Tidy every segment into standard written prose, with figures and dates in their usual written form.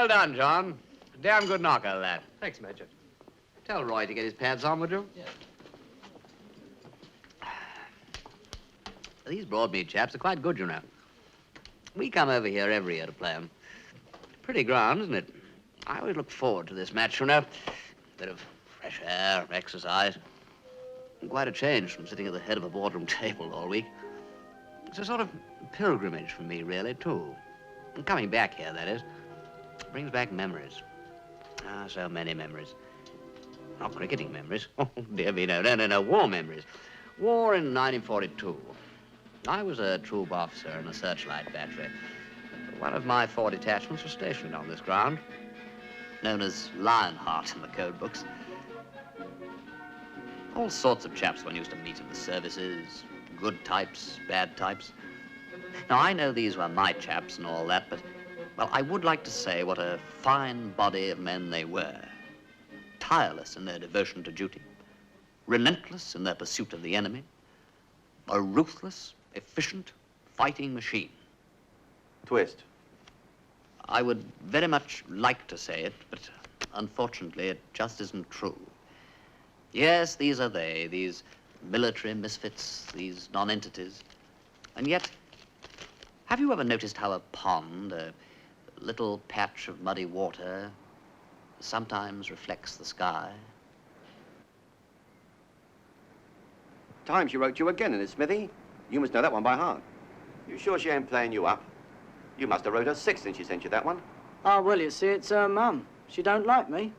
Well done, John. Damn good knocker, that. Thanks, Major. Tell Roy to get his pads on, would you? Yeah. These Broadmead chaps are quite good, you know. We come over here every year to play them. Pretty ground, isn't it? I always look forward to this match, you know. Bit of fresh air, exercise. Quite a change from sitting at the head of a boardroom table all week. It's a sort of pilgrimage for me, really, too. And coming back here, that is, brings back memories. Ah, so many memories. Not cricketing memories. Oh, dear me, no, war memories. War in 1942. I was a troop officer in a Searchlight battery. One of my 4 detachments was stationed on this ground, known as Lionheart in the code books. All sorts of chaps one used to meet in the services, good types, bad types. Now, I know these were my chaps and all that, but, well, I would like to say what a fine body of men they were. Tireless in their devotion to duty, relentless in their pursuit of the enemy, a ruthless, efficient fighting machine. Twist. I would very much like to say it, but unfortunately it just isn't true. Yes, these are they, these military misfits, these non-entities. And yet, have you ever noticed how a pond, a little patch of muddy water, sometimes reflects the sky? Time she wrote you again in it, Smithy. You must know that one by heart. You sure she ain't playing you up? You must have wrote her 6 since she sent you that one. Oh, well, you see, it's her mum. She don't like me.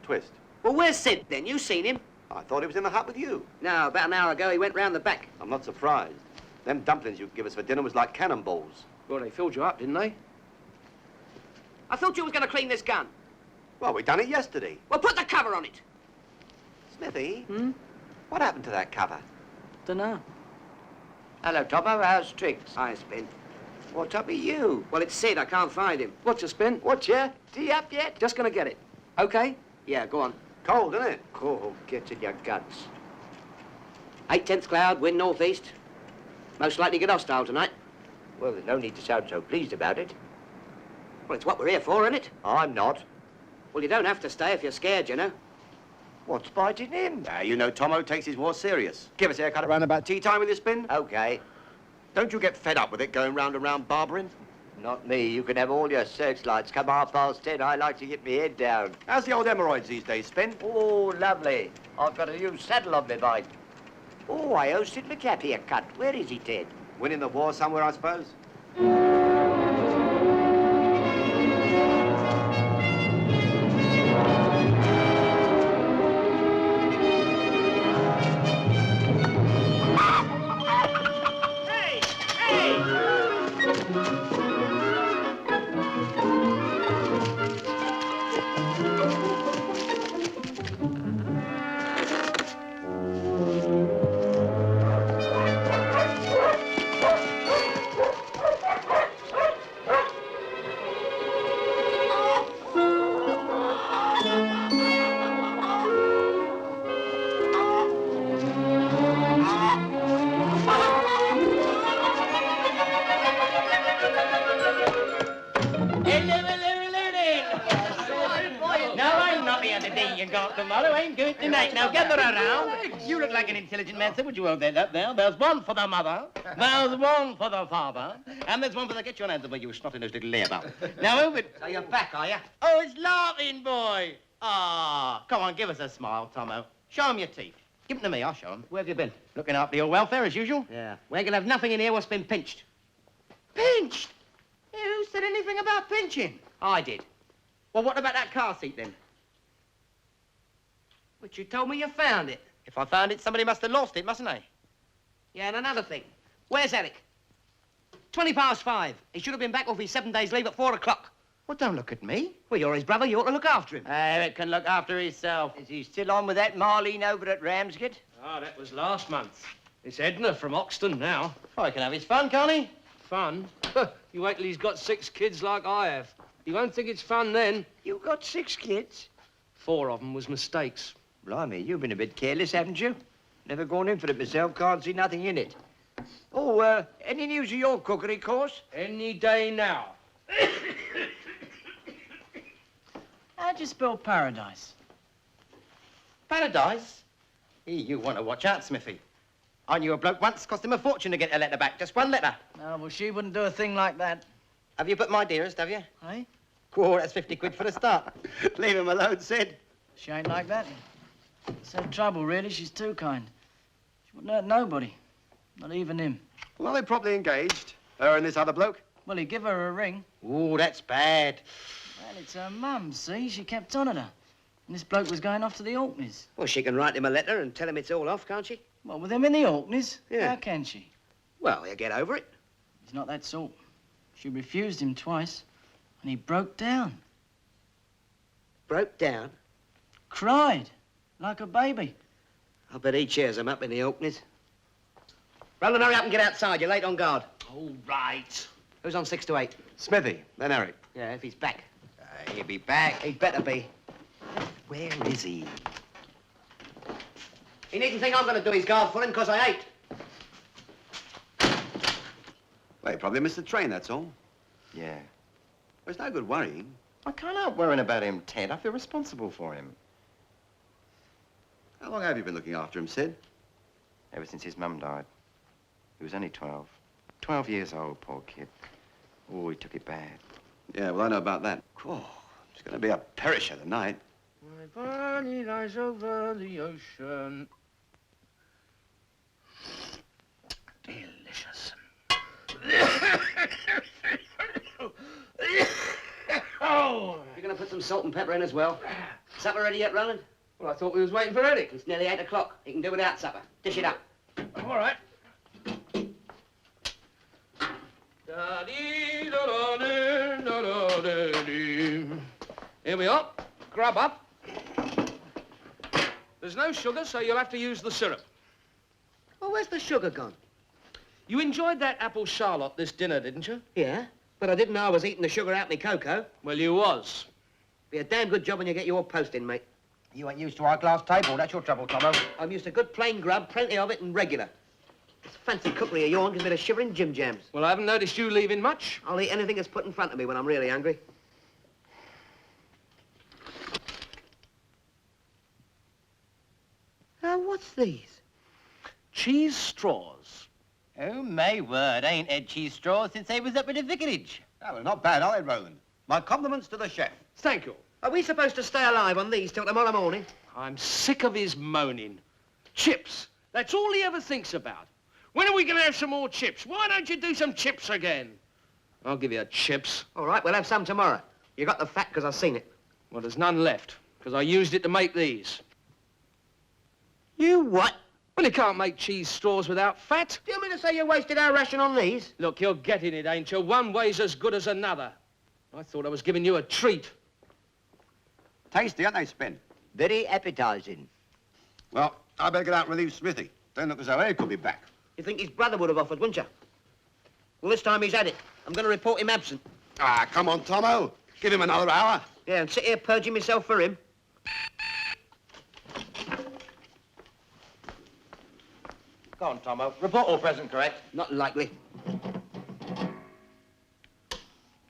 Twist. Well, where's Sid, then? You seen him? I thought he was in the hut with you. No, about an hour ago, he went round the back. I'm not surprised. Them dumplings you give us for dinner was like cannonballs. Well, they filled you up, didn't they? I thought you was going to clean this gun. Well, we done it yesterday. Well, put the cover on it. Smithy? Hmm? What happened to that cover? Dunno. Hello, Tomo. How's tricks? Hi, Spin. What's up with you? Well, it's Sid. I can't find him. What's your spin? What's ya? Tea up yet? Just gonna get it. Okay? Yeah, go on. Cold, isn't it? Oh, gets in your guts. 8/10 cloud, wind northeast. Most likely get hostile tonight. Well, there's no need to sound so pleased about it. Well, it's what we're here for, isn't it? I'm not. Well, you don't have to stay if you're scared, you know. What's biting him? Now, you know Tomo takes his war serious. Give us a haircut around about tea time with your Spin. Okay. Don't you get fed up with it going round and round barbering? Not me. You can have all your searchlights. Come 10:30. I like to get my head down. How's the old hemorrhoids these days, Spin? Oh, lovely. I've got a new saddle on my bike. Oh, I hosted my chap here cut. Where is he, Ted? Winning the war somewhere, I suppose. Now, gather around. You look like an intelligent man, so would you hold that up there? There's one for the mother, there's one for the father, and there's one for the... Get your hands away, you snotty-nosed little layabout. Now, over... So you're back, are you? Oh, it's laughing, boy. Ah, come on, give us a smile, Tomo. Show him your teeth. Give them to me, I'll show them. Where have you been? Looking after your welfare, as usual? Yeah. We ain't gonna have nothing in here what's been pinched. Pinched? Who said anything about pinching? I did. Well, what about that car seat, then? But you told me you found it. If I found it, somebody must have lost it, mustn't they? Yeah, and another thing. Where's Eric? 5:20. He should have been back off his 7 days leave at 4 o'clock. Well, don't look at me. Well, you're his brother. You ought to look after him. Eric can look after himself. Is he still on with that Marlene over at Ramsgate? Ah, that was last month. It's Edna from Oxton now. Oh, he can have his fun, can't he? Fun? You wait till he's got 6 kids like I have. He won't think it's fun then. You got 6 kids? 4 of them was mistakes. Blimey, you've been a bit careless, haven't you? Never gone in for it myself, can't see nothing in it. Oh, any news of your cookery course? Any day now. How'd you spell paradise? Paradise? You want to watch out, Smithy. I knew a bloke once, cost him a fortune to get a letter back. Just one letter. Oh, well, she wouldn't do a thing like that. Have you put my dearest, have you? Eh? Cool, that's 50 quid for the start. Leave him alone, Sid. She ain't like that. It's her trouble, really. She's too kind. She wouldn't hurt nobody. Not even him. Well, they're probably engaged. Her and this other bloke. Well, he'd give her a ring. Ooh, that's bad. Well, it's her mum, see? She kept on at her. And this bloke was going off to the Orkneys. Well, she can write him a letter and tell him it's all off, can't she? Well, with him in the Orkneys? Yeah. How can she? Well, he'll get over it. He's not that sort. She refused him twice, and he broke down. Broke down. Cried, like a baby. I bet he cheers him up in the Orkneys. Roland, hurry up and get outside. You're late on guard. All right. Who's on 6 to 8? Smithy, then Eric. Yeah, if he's back. He'll be back. He'd better be. Where is he? He needn't think I'm going to do his guard for him, because I ain't. Well, he probably missed the train, that's all. Yeah. Well, it's no good worrying. I can't help worrying about him, Ted. I feel responsible for him. How long have you been looking after him, Sid? Ever since his mum died. He was only 12. 12 years old, poor kid. Oh, he took it bad. Yeah, well, I know about that. Oh, it's going to be a perisher tonight. My body lies over the ocean. Delicious. Oh! You're going to put some salt and pepper in as well. Supper ready yet, Roland? Well, I thought we was waiting for Eric. It's nearly 8 o'clock. He can do without supper. Dish it up. All right. Here we are. Grub up. There's no sugar, so you'll have to use the syrup. Well, where's the sugar gone? You enjoyed that apple charlotte this dinner, didn't you? Yeah, but I didn't know I was eating the sugar out my cocoa. Well, you was. Be a damn good job when you get your posting, mate. You ain't used to our glass table. That's your trouble, Tomo. I'm used to good plain grub, plenty of it, and regular. This fancy cookery of yours gives me the shivering Jim Jams. Well, I haven't noticed you leaving much. I'll eat anything that's put in front of me when I'm really hungry. Now, what's these? Cheese straws. Oh, my word. I ain't had cheese straws since I was up at the vicarage. Oh, well, not bad, are they, Roland? My compliments to the chef. Thank you. Are we supposed to stay alive on these till tomorrow morning? I'm sick of his moaning. Chips. That's all he ever thinks about. When are we going to have some more chips? Why don't you do some chips again? I'll give you chips. All right, we'll have some tomorrow. You got the fat because I've seen it. Well, there's none left, because I used it to make these. You what? Well, you can't make cheese straws without fat. Do you mean to say you wasted our ration on these? Look, you're getting it, ain't you? One way's as good as another. I thought I was giving you a treat. Tasty, aren't they, Spin? Very appetizing. Well, I better get out and relieve Smithy. Don't look as though Eric could be back. You think his brother would have offered, wouldn't you? Well, this time he's had it. I'm going to report him absent. Ah, come on, Tomo. Give him another hour. Yeah, and sit here purging myself for him. Go on, Tomo. Report all present, correct? Not likely.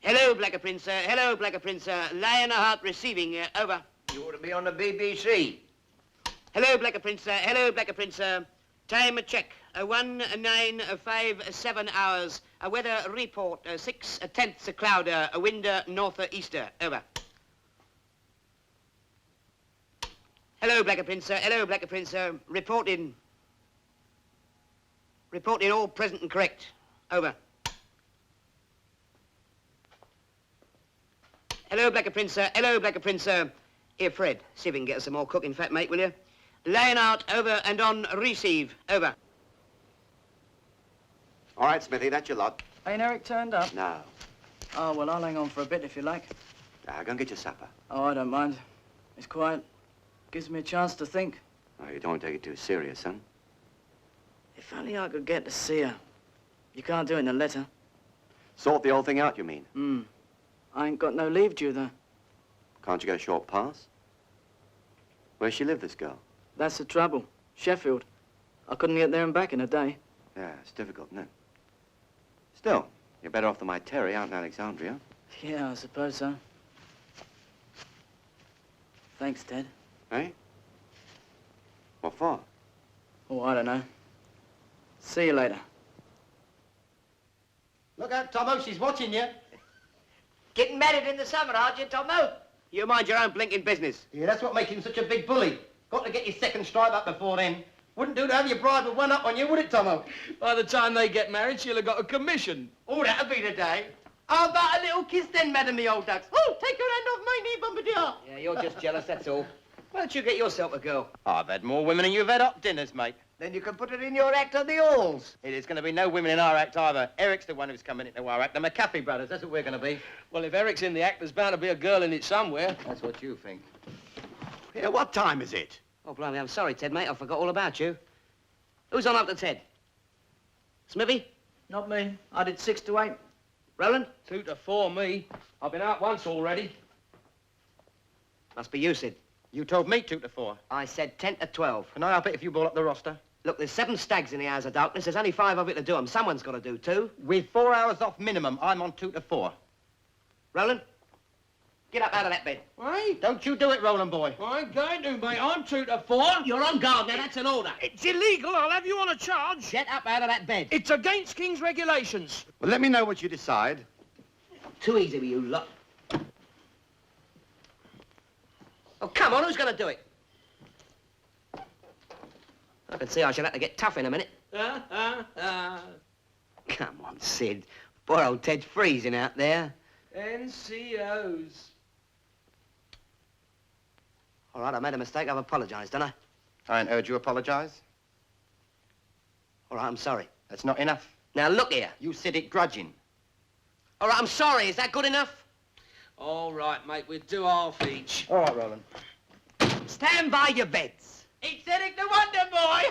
Hello, Blacker Prince. Hello, Blacker Prince. Lionheart receiving. Over. You ought to be on the BBC. Hello, Blacker Prince. Hello, Blacker Prince. Time check. 1957 hours. Weather report. 6/10 cloud. Wind northeaster. Over. Hello, Blacker Prince. Hello, Blacker Prince. Reporting. Reporting all present and correct. Over. Hello, Blacker Prince. Hello, Blacker Prince. Here, Fred. See if you can get us some more cooking fat, mate, will you? Laying out, over and on receive. Over. All right, Smithy, that's your lot. Ain't Eric turned up? No. Oh, well, I'll hang on for a bit if you like. Go and get your supper. Oh, I don't mind. It's quiet. Gives me a chance to think. Oh, you don't want to take it too serious, son. If only I could get to see her. You can't do it in a letter. Sort the old thing out, you mean? I ain't got no leave due, though. Can't you get a short pass? Where's she live, this girl? That's the trouble. Sheffield. I couldn't get there and back in a day. Yeah, it's difficult, isn't it? Still, you're better off than my Terry out in Alexandria. Yeah, I suppose so. Thanks, Ted. Eh? What for? Oh, I don't know. See you later. Look out, Tomo, she's watching you. Getting married in the summer, aren't you, Tomo? You mind your own blinking business. Yeah, that's what makes him such a big bully. Got to get your second stripe up before then. Wouldn't do to have your bride with one up on you, would it, Tomo? By the time they get married, she'll have got a commission. Oh, that'll be the day. How about a little kiss then, madam, me old ducks? Oh, take your hand off my knee, Bombardier. Yeah, you're just jealous, that's all. Why don't you get yourself a girl? I've had more women than you've had hot dinners, mate. Then you can put it in your act on the halls. There's going to be no women in our act either. Eric's the one who's coming into our act. The McAfee brothers, that's what we're going to be. Well, if Eric's in the act, there's bound to be a girl in it somewhere. That's what you think. Here, what time is it? Oh, blimey, I'm sorry, Ted, mate. I forgot all about you. Who's on after Ted? Smithy? Not me. I did 6 to 8. Roland? 2 to 4, me. I've been out once already. Must be you, Sid. You told me 2 to 4. I said 10 to 12. Can I help it if you ball up the roster? Look, there's 7 stags in the hours of darkness. There's only 5 of it to do them. Someone's got to do 2. With 4 hours off minimum, I'm on 2 to 4. Roland? Get up out of that bed. Right? Don't you do it, Roland boy. I ain't going to, mate. I'm 2 to 4. You're on guard now. That's an order. It's illegal. I'll have you on a charge. Get up out of that bed. It's against King's regulations. Well, let me know what you decide. Too easy with you lot. Oh, come on. Who's going to do it? I can see I shall have to get tough in a minute. Come on, Sid. Poor old Ted's freezing out there. NCOs. All right, I made a mistake. I've apologized, don't I? I ain't heard you apologise. All right, I'm sorry. That's not enough. Now, look here. You said it grudging. All right, I'm sorry. Is that good enough? All right, mate. We'll do half each. All right, Roland. Stand by your beds. It's Eric the Wonder Boy.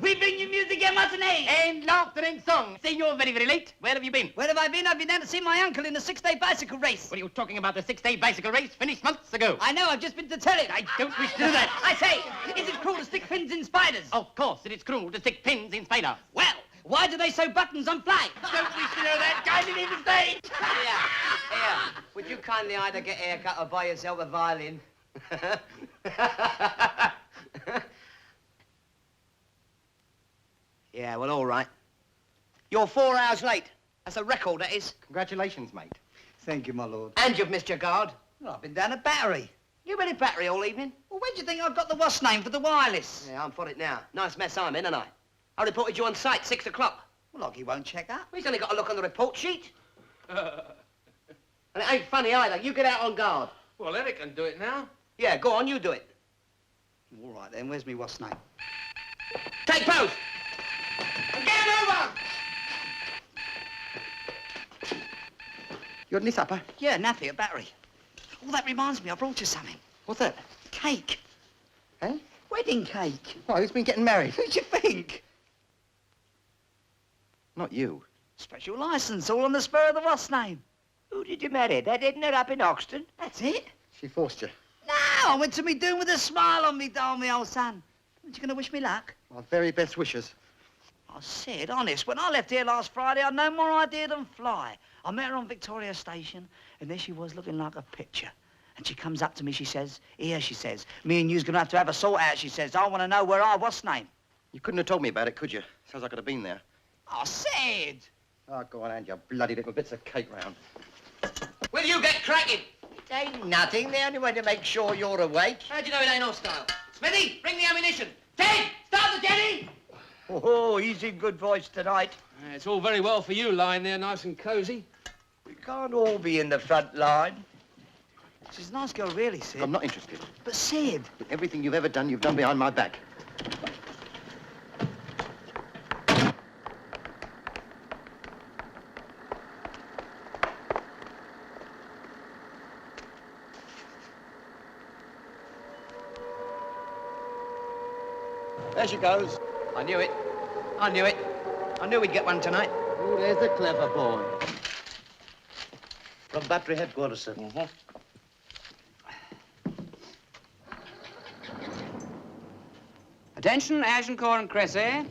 We bring you music and matinee. And laughter and song. Say you're very, very late. Where have you been? Where have I been? I've been down to see my uncle in the 6-day bicycle race. What are you talking about? The 6-day bicycle race finished months ago. I know, I've just been to tell it. I don't wish to do that. I say, is it cruel to stick pins in spiders? Of course, it is cruel to stick pins in spiders. Well, why do they sew buttons on flags? Don't wish to know that. Kindly leave the stage. Here. Would you kindly either get a haircut or buy yourself a violin? Yeah, well, all right. You're 4 hours late. That's a record, that is. Congratulations, mate. Thank you, my lord. And you've missed your guard. Well, I've been down at Battery. You've been in Battery all evening. Well, where do you think I've got the what's name for the wireless? Yeah, I'm for it now. Nice mess I'm in, ain't I? I reported you on site, 6 o'clock. Well, Lockie won't check up. Well, he's only got to look on the report sheet. And it ain't funny either. You get out on guard. Well, Eric can do it now. Yeah, go on, you do it. All right, then. Where's me what's name? Take post! And get him over! You had any supper? Yeah, nappy at Battery. Oh, that reminds me. I brought you something. What's that? Cake. Eh? Wedding cake. Why, who's been getting married? Who'd you think? Not you. Special license, all on the spur of the what's name. Who did you marry? That isn't it up in Oxton? That's it. She forced you. No, I went to me doing with a smile on me, darling, me old son. Aren't you going to wish me luck? My very best wishes. I said, honest, when I left here last Friday, I had no more idea than fly. I met her on Victoria Station, and there she was looking like a picture. And she comes up to me, she says, here, she says, me and you's going to have a sort out, she says. I want to know where what's name? You couldn't have told me about it, could you? Sounds like I'd have been there. I said. Oh, go on, hand your bloody little bits of cake round. Will you get cracking? It ain't nothing. They only want to make sure you're awake. How do you know it ain't hostile? Smithy, bring the ammunition. Ted, start the jetty! Oh, he's in good voice tonight. It's all very well for you lying there nice and cosy. We can't all be in the front line. She's a nice girl, really, Sid. I'm not interested. But, Sid... Everything you've ever done, you've done behind my back. There she goes. I knew it. I knew it. I knew we'd get one tonight. Oh, there's a clever boy. From Battery Headquarters, sir. Attention, Agincourt and Cressy.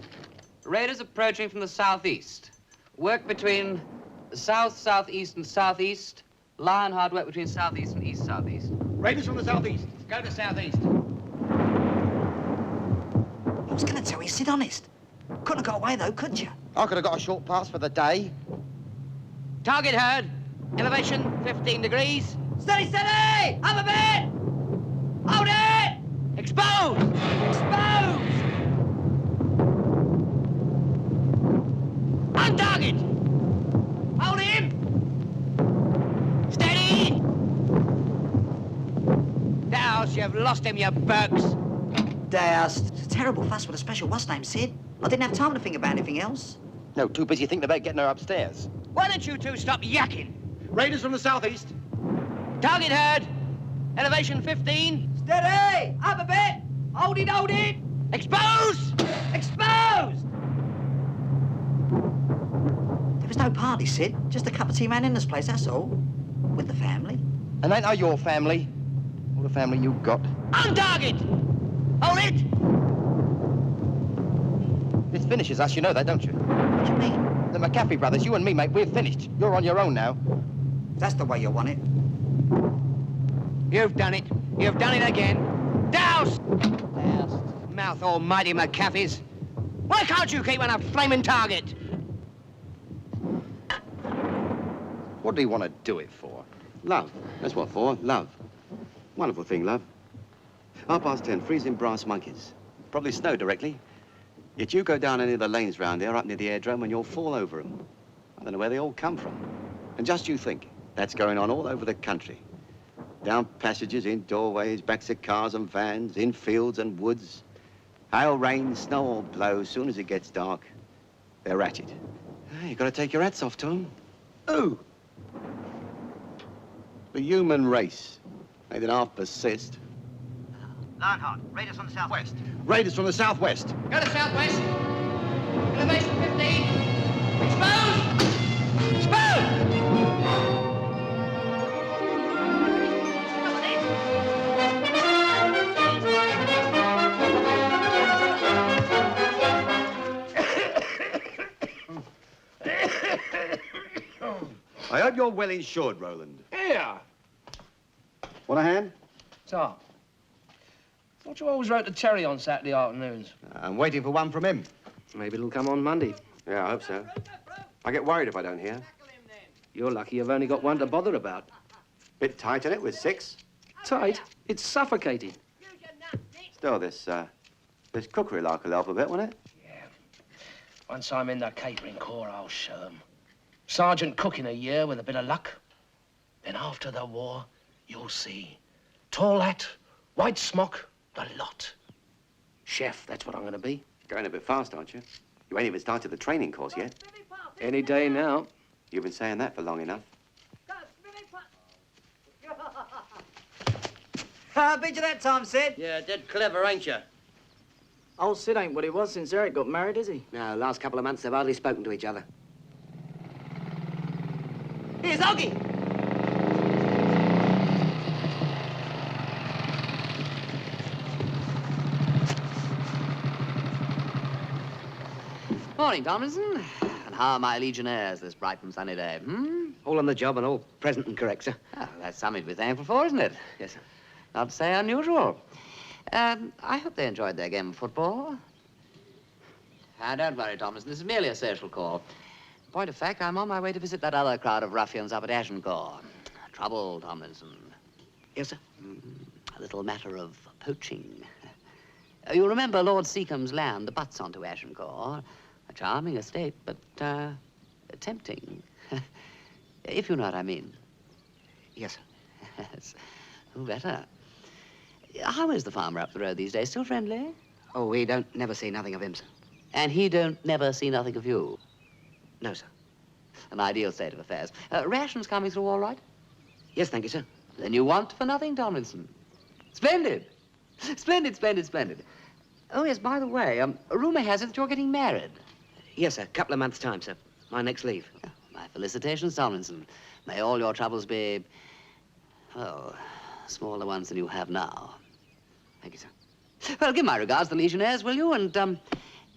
Raiders approaching from the southeast. Work between the south, southeast, and southeast. Line hard work between southeast and east southeast. Raiders from the southeast. Go to southeast. I was going to tell you, Sid, honest. Couldn't have got away, though, could you? I could have got a short pass for the day. Target heard. Elevation 15 degrees. Steady, steady! Up a bit! Hold it! Exposed! Exposed! On target! Hold him! Steady! Douse, you've lost him, you bugs. Doused. It's a terrible fuss with a special what's name, Sid. I didn't have time to think about anything else. No, too busy thinking about getting her upstairs. Why don't you two stop yakking? Raiders from the southeast. Target heard. Elevation 15. Steady! Up a bit! Hold it, hold it! Exposed! Exposed! There was no party, Sid. Just a cup of tea man in this place, that's all. With the family. And ain't I your family? All the family you got. On target! Hold it! This finishes us, you know that, don't you? What do you mean? The McCaffrey brothers, you and me, mate, we're finished. You're on your own now. That's the way you want it. You've done it. You've done it again. Douse! Douse. Mouth almighty McCaffeys. Why can't you keep on a flaming target? What do you want to do it for? Love. That's what for. Love. Wonderful thing, love. 10:30, freezing brass monkeys. Probably snow directly. Yet you go down any of the lanes round here, up near the aerodrome, and you'll fall over them. I don't know where they all come from. And just you think, that's going on all over the country. Down passages, in doorways, backs of cars and vans, in fields and woods. Hail, rain, snow or blow, as soon as it gets dark, they're at it. You've got to take your hats off to them. Who? The human race. They didn't half persist. Lionheart, raiders from the southwest. Raiders from the southwest. Go to southwest. Elevation 15. Exposed! Exposed! I hope you're well insured, Roland. Here. Want a hand? So, thought you always wrote to Terry on Saturday afternoons. I'm waiting for one from him. Maybe it'll come on Monday. Yeah, I hope so. I get worried if I don't hear. You're lucky you've only got one to bother about. Bit tight in it with 6. Tight? It's suffocating. Still, this cookery lark will help a bit, won't it? Yeah. Once I'm in the catering corps, I'll show 'em. Sergeant cook in a year with a bit of luck. Then after the war, you'll see. Tall hat, white smock, the lot. Chef, that's what I'm going to be. Going a bit fast, aren't you? You ain't even started the training course yet. Any day now. You've been saying that for long enough. Beat you that time, Sid. Yeah, dead clever, ain't you? Old Sid ain't what he was since Eric got married, is he? No, last couple of months they've hardly spoken to each other. Here's Oggy! Morning, Tomlinson. And how are my legionnaires this bright and sunny day, hmm? All on the job and all present and correct, sir. Oh, that's something to be thankful for, isn't it? Yes, sir. Not to say unusual. I hope they enjoyed their game of football. Don't worry, Tomlinson. This is merely a social call. Point of fact, I'm on my way to visit that other crowd of ruffians up at Agincourt. Trouble, Tomlinson. Yes, sir. A little matter of poaching. You remember Lord Seacombe's land abuts onto Agincourt. A charming estate, but tempting. If you know what I mean. Yes, sir. Yes. Who better? How is the farmer up the road these days? Still friendly? Oh, we don't never see nothing of him, sir. And he don't never see nothing of you? No, sir. An ideal state of affairs. Rations coming through all right? Yes, thank you, sir. Then you want for nothing, Tomlinson. Splendid. Splendid, splendid, splendid. Oh, yes, by the way, rumor has it that you're getting married. Yes, sir. Couple of months' time, sir. My next leave. Oh, my felicitations, Tomlinson. May all your troubles be, oh, smaller ones than you have now. Thank you, sir. Well, give my regards to the legionnaires, will you? And,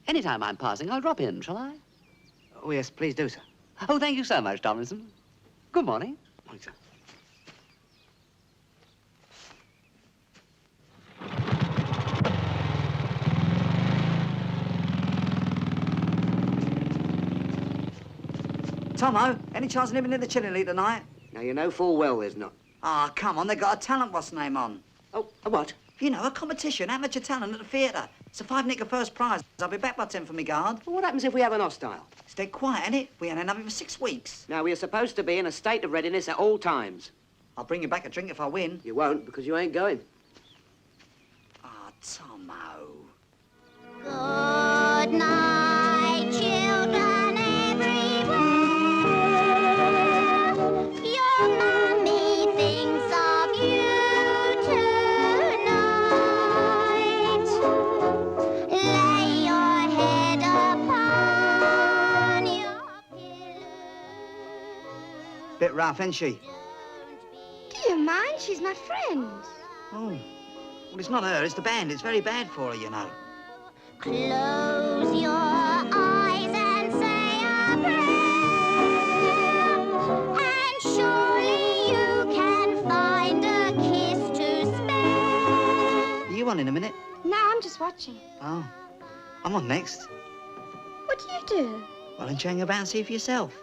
anytime I'm passing, I'll drop in, shall I? Oh, yes, please do, sir. Oh, thank you so much, Tomlinson. Good morning. Morning, sir. Tomo, any chance of nibbling in the chilling league tonight? Now, you know full well there's not. Ah, come on, they've got a talent what's name on. Oh, a what? You know, a competition, amateur talent at the theatre. It's a 5 first prize. I'll be back by 10 for me guard. Well, what happens if we have an hostile? It's dead quiet, ain't it? We ain't had nothing for 6 weeks. Now, we are supposed to be in a state of readiness at all times. I'll bring you back a drink if I win. You won't, because you ain't going. Ah, Tomo. Good night, children everywhere. Your mummy thinks of you tonight. Lay your head upon your pillow. Bit rough, ain't she? Do you mind? She's my friend. Oh. Well, it's not her, it's the band. It's very bad for her, you know. Close your eyes and say a prayer, and surely you can find a kiss to spare. Are you on in a minute? No, I'm just watching. Oh. I'm on next. What do you do? Well, then hang about and see for yourself.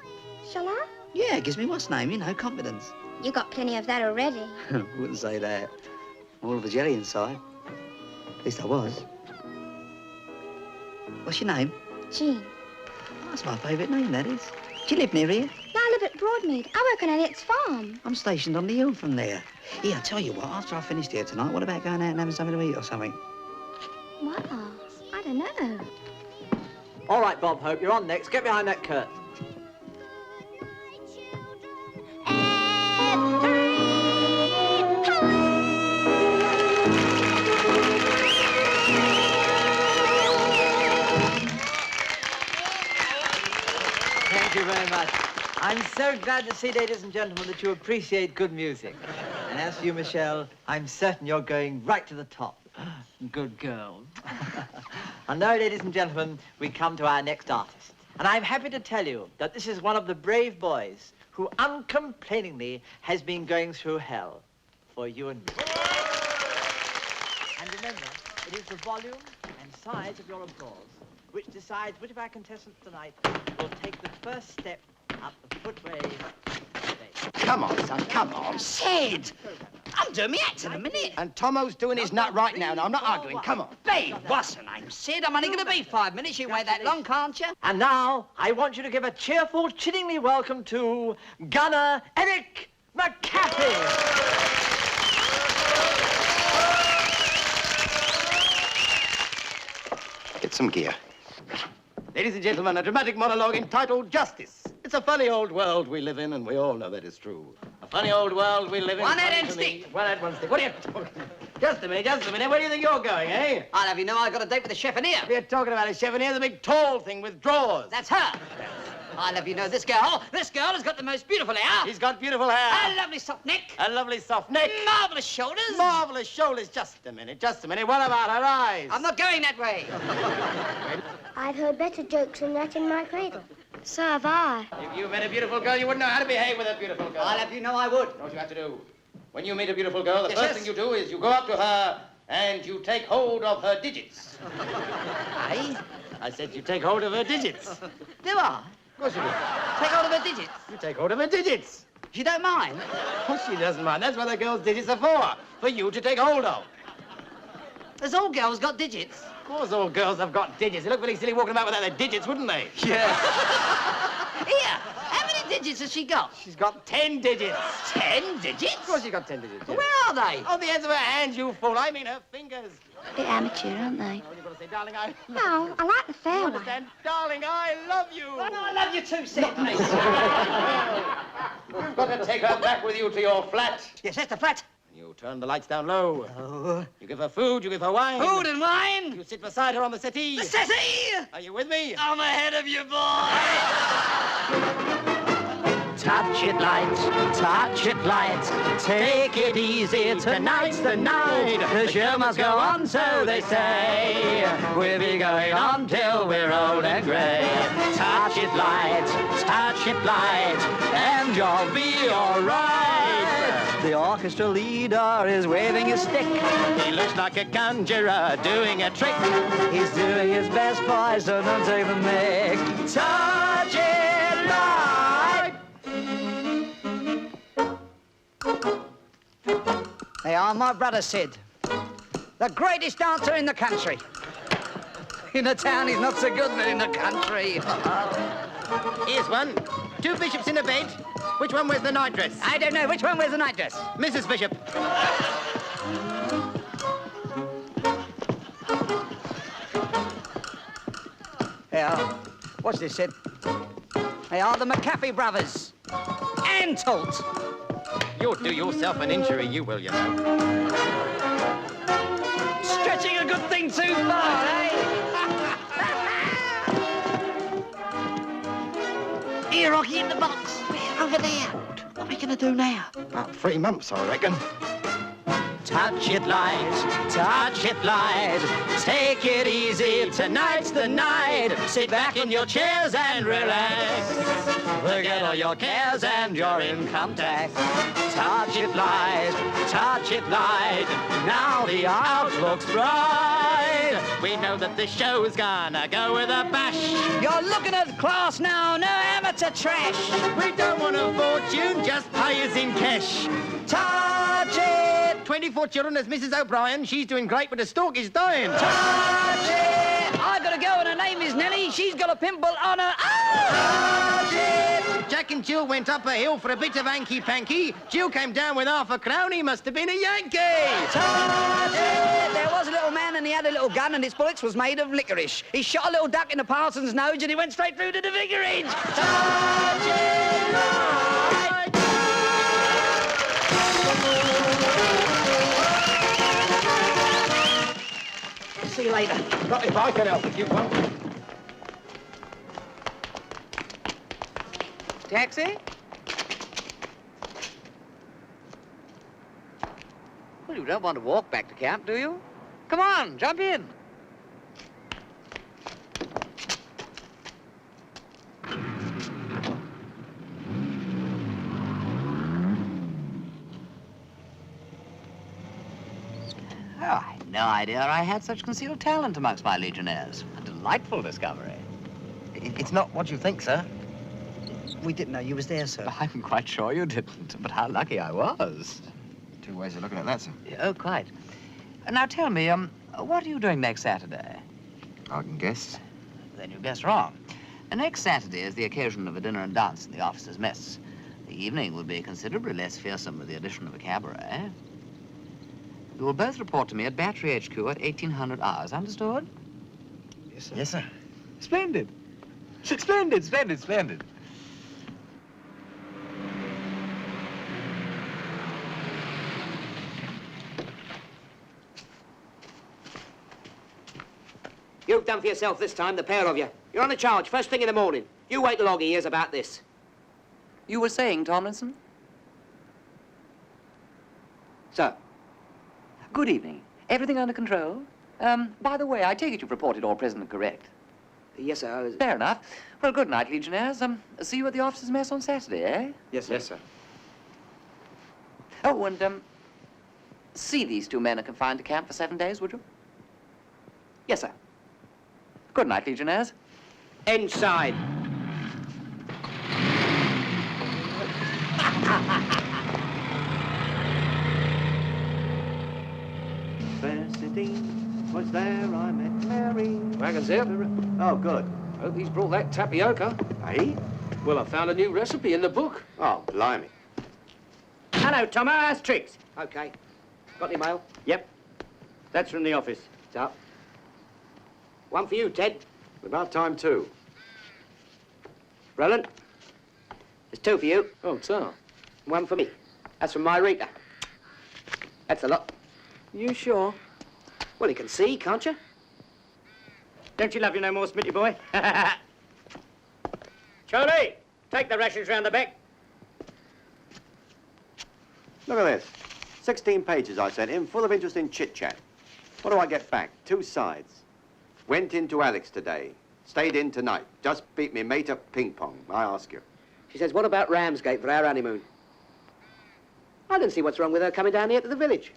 Shall I? Yeah, it gives me what's name, you know, confidence. You got plenty of that already. Wouldn't say that. All of a jelly inside. At least I was. What's your name? Jean. That's my favourite name, that is. Do you live near here? No, I live at Broadmead. I work on Elliot's farm. I'm stationed on the hill from there. Here, I'll tell you what, after I've finished here tonight, what about going out and having something to eat or something? Well, I don't know. All right, Bob Hope, you're on next. Get behind that curtain. Thank you very much. I'm so glad to see, ladies and gentlemen, that you appreciate good music. And as for you, Michelle, I'm certain you're going right to the top. Good girl. And now, ladies and gentlemen, we come to our next artist. And I'm happy to tell you that this is one of the brave boys who uncomplainingly has been going through hell for you and me. And remember, it is the volume and size of your applause which decides which of our contestants tonight will take the first step up the footway. Come on, son, come on. Sid! I'm doing me act in a minute. And Tomo's doing his nut right now. Now, I'm not arguing. Come on. Babe, what's her name? Sid, I'm only going to be 5 minutes. You wait that long, can't you? And now, I want you to give a cheerful, chillingly welcome to Gunner Eric McCaffrey. Get some gear. Ladies and gentlemen, a dramatic monologue entitled Justice. It's a funny old world we live in, and we all know that is true. A funny old world we live in. One head funny and to me. stick. One head, one stick. What are you talking? Just a minute, just a minute. Where do you think you're going, eh? I'll have you know I got a date with the chef in here. We're talking about a chef in here, the big tall thing with drawers. That's her. I'll have you know this girl has got the most beautiful hair. She's got beautiful hair. A lovely soft neck. A lovely soft neck. Marvellous shoulders. Marvellous shoulders. Just a minute, just a minute. What about her eyes? I'm not going that way. I've heard better jokes than that in my cradle. So have I. If you met a beautiful girl, you wouldn't know how to behave with a beautiful girl. I'll have you know I would. You know what you have to do? When you meet a beautiful girl, the Yes, first yes. thing you do is you go up to her and you take hold of her digits. Eh? I said you take hold of her digits. Do I? Of course you do. Take hold of her digits. You take hold of her digits. She don't mind. Of course she doesn't mind. That's what the girl's digits are for you to take hold of. There's all girls got digits. Of course all girls have got digits. They look really silly walking about without their digits, wouldn't they? Yeah. Here, how many digits has she got? She's got 10 digits. 10 digits? Of course she's got 10 digits. Well, where are they? On the ends of her hands, you fool. I mean her fingers. Bit amateur, aren't they? Oh, you've got to say, darling, I... No, I like the fair You one. understand? Darling, I love you. Oh, no, I love you too, Sid. You've got to take her back with you to your flat. Yes, that's the flat. You turn the lights down low. Oh. You give her food, you give her wine. Food and wine. You sit beside her on the settee. The settee. Are you with me? I'm ahead of you, boy. Touch it light, take it easy, tonight's the night. The show must go on, so they say. We'll be going on till we're old and grey. Touch it light, and you'll be alright. The orchestra leader is waving his stick. He looks like a conjurer doing a trick. He's doing his best, boys, so don't take the mick. Touch it light. They are my brother Sid, the greatest dancer in the country. In the town, he's not so good, but in the country. Here's one. 2 bishops in a bed. Which one wears the night dress? I don't know. Which one wears the night dress? Mrs. Bishop. They are. What's this, Sid? They are the McAfee brothers. And Tolt. You'll do yourself an injury, you will, you know. Stretching a good thing too far, eh? Here, Rocky, in the box. Over there. What are we going to do now? About 3 months, I reckon. Touch it light, touch it light. Take it easy, tonight's the night. Sit back in your chairs and relax. Forget all your cares and your income tax. Touch it light, touch it light. Now the outlook's bright. We know that this show's gonna go with a bash. You're looking at class now, no amateur trash. We don't want a fortune, just pay us in cash. Touch it. 24 children as Mrs. O'Brien. She's doing great, but the stork is dying. Touch it. I got a girl and her name is Nellie. She's got a pimple on her. Touch it. Jack and Jill went up a hill for a bit of hanky-panky. Jill came down with half a crown. He must have been a Yankee. Touch it. There was a little man and he had a little gun and his bullets was made of licorice. He shot a little duck in the parson's nose and he went straight through to the vicarage. Touch it. Right. See you later. Not if I can help it, you won't. Taxi? Well, you don't want to walk back to camp, do you? Come on, jump in. Oh, I had no idea I had such concealed talent amongst my legionnaires. A delightful discovery. It's not what you think, sir. We didn't know you was there, sir. I'm quite sure you didn't, but how lucky I was. 2 ways of looking at that, sir. Oh, quite. Now, tell me, what are you doing next Saturday? I can guess. Then you guessed wrong. Next Saturday is the occasion of a dinner and dance in the officers' mess. The evening will be considerably less fearsome with the addition of a cabaret. You will both report to me at Battery HQ at 1800 hours. Understood? Yes, sir. Yes, sir. Splendid. Splendid, splendid, splendid. You've done for yourself this time, the pair of you. You're on the charge first thing in the morning. You wait till Oggy hears about this. You were saying, Tomlinson? Sir. Good evening. Everything under control? By the way, I take it you've reported all present and correct. Yes, sir. Fair enough. Well, good night, Legionnaires. See you at the officers' mess on Saturday, eh? Yes, sir. Yes, sir. Oh, and, see these 2 men are confined to camp for 7 days, would you? Yes, sir. Good night, Legionnaires. Inside. Was there I met Mary. Wagon's here. Oh, good. Hope he's brought that tapioca. Hey? Well, I found a new recipe in the book. Oh, blimey. Hello, Tomo. How's tricks? Okay. Got any mail? Yep. That's from the office. It's up. One for you, Ted. About time, too. Roland. There's 2 for you. Oh, Tom. One for me. That's from my Rita. That's a lot. You sure? Well, you can see, can't you? Don't you love you no more, Smitty boy? Charlie, take the rations round the back. Look at this. 16 pages I sent him, full of interesting chit-chat. What do I get back? 2 sides. Went into Alex today. Stayed in tonight. Just beat me mate at ping-pong. I ask you. She says, what about Ramsgate for our honeymoon? I don't see what's wrong with her coming down here to the village.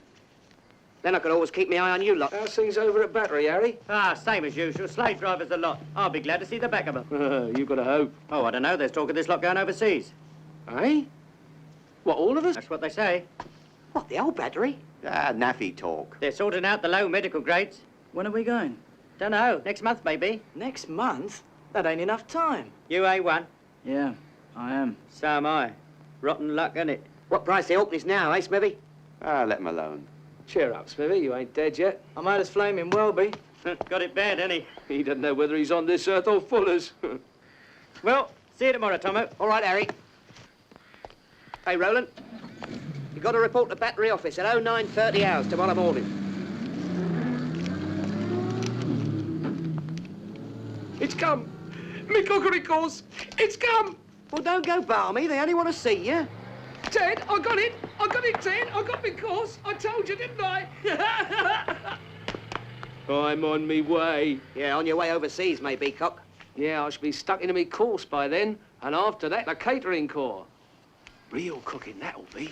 Then I could always keep my eye on you lot. How's things over at Battery, Harry? Ah, same as usual. Slave drivers a lot. I'll be glad to see the back of them. You've got to hope. Oh, I don't know. There's talk of this lot going overseas. Eh? What, all of us? That's what they say. What, the old battery? Ah, naffy talk. They're sorting out the low medical grades. When are we going? Dunno, next month maybe. Next month? That ain't enough time. You A1? Yeah, I am. So am I. Rotten luck, innit? What price the Orkneys now, eh, Smithy? Ah, let him alone. Cheer up, Smithy. You ain't dead yet. I might as flaming well be. Got it bad, ain't he? He doesn't know whether he's on this earth or Fuller's. Well, see you tomorrow, Tomo. All right, Harry. Hey, Roland. You got to report to battery office at 09:30 hours tomorrow morning. It's come. Me cockericoes. It's come. Well, don't go balmy. They only want to see you. Ted, I got it. I got it, Ted. I got me course. I told you, didn't I? I'm on me way. Yeah, on your way overseas, maybe, Cock. Yeah, I shall be stuck into me course by then. And after that, the catering corps. Real cooking, that'll be.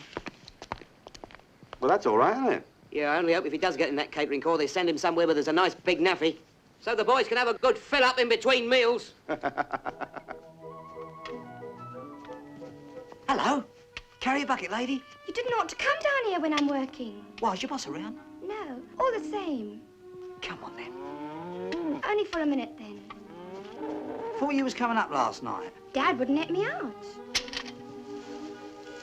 Well, that's all right, isn't it? Yeah, I only hope if he does get in that catering corps, they send him somewhere where there's a nice big naffy. So the boys can have a good fill-up in between meals. Hello. Carry a bucket, lady. You didn't ought to come down here when I'm working. Why, is your boss around? No, all the same. Come on, then. Only for a minute, then. Thought you was coming up last night. Dad wouldn't let me out.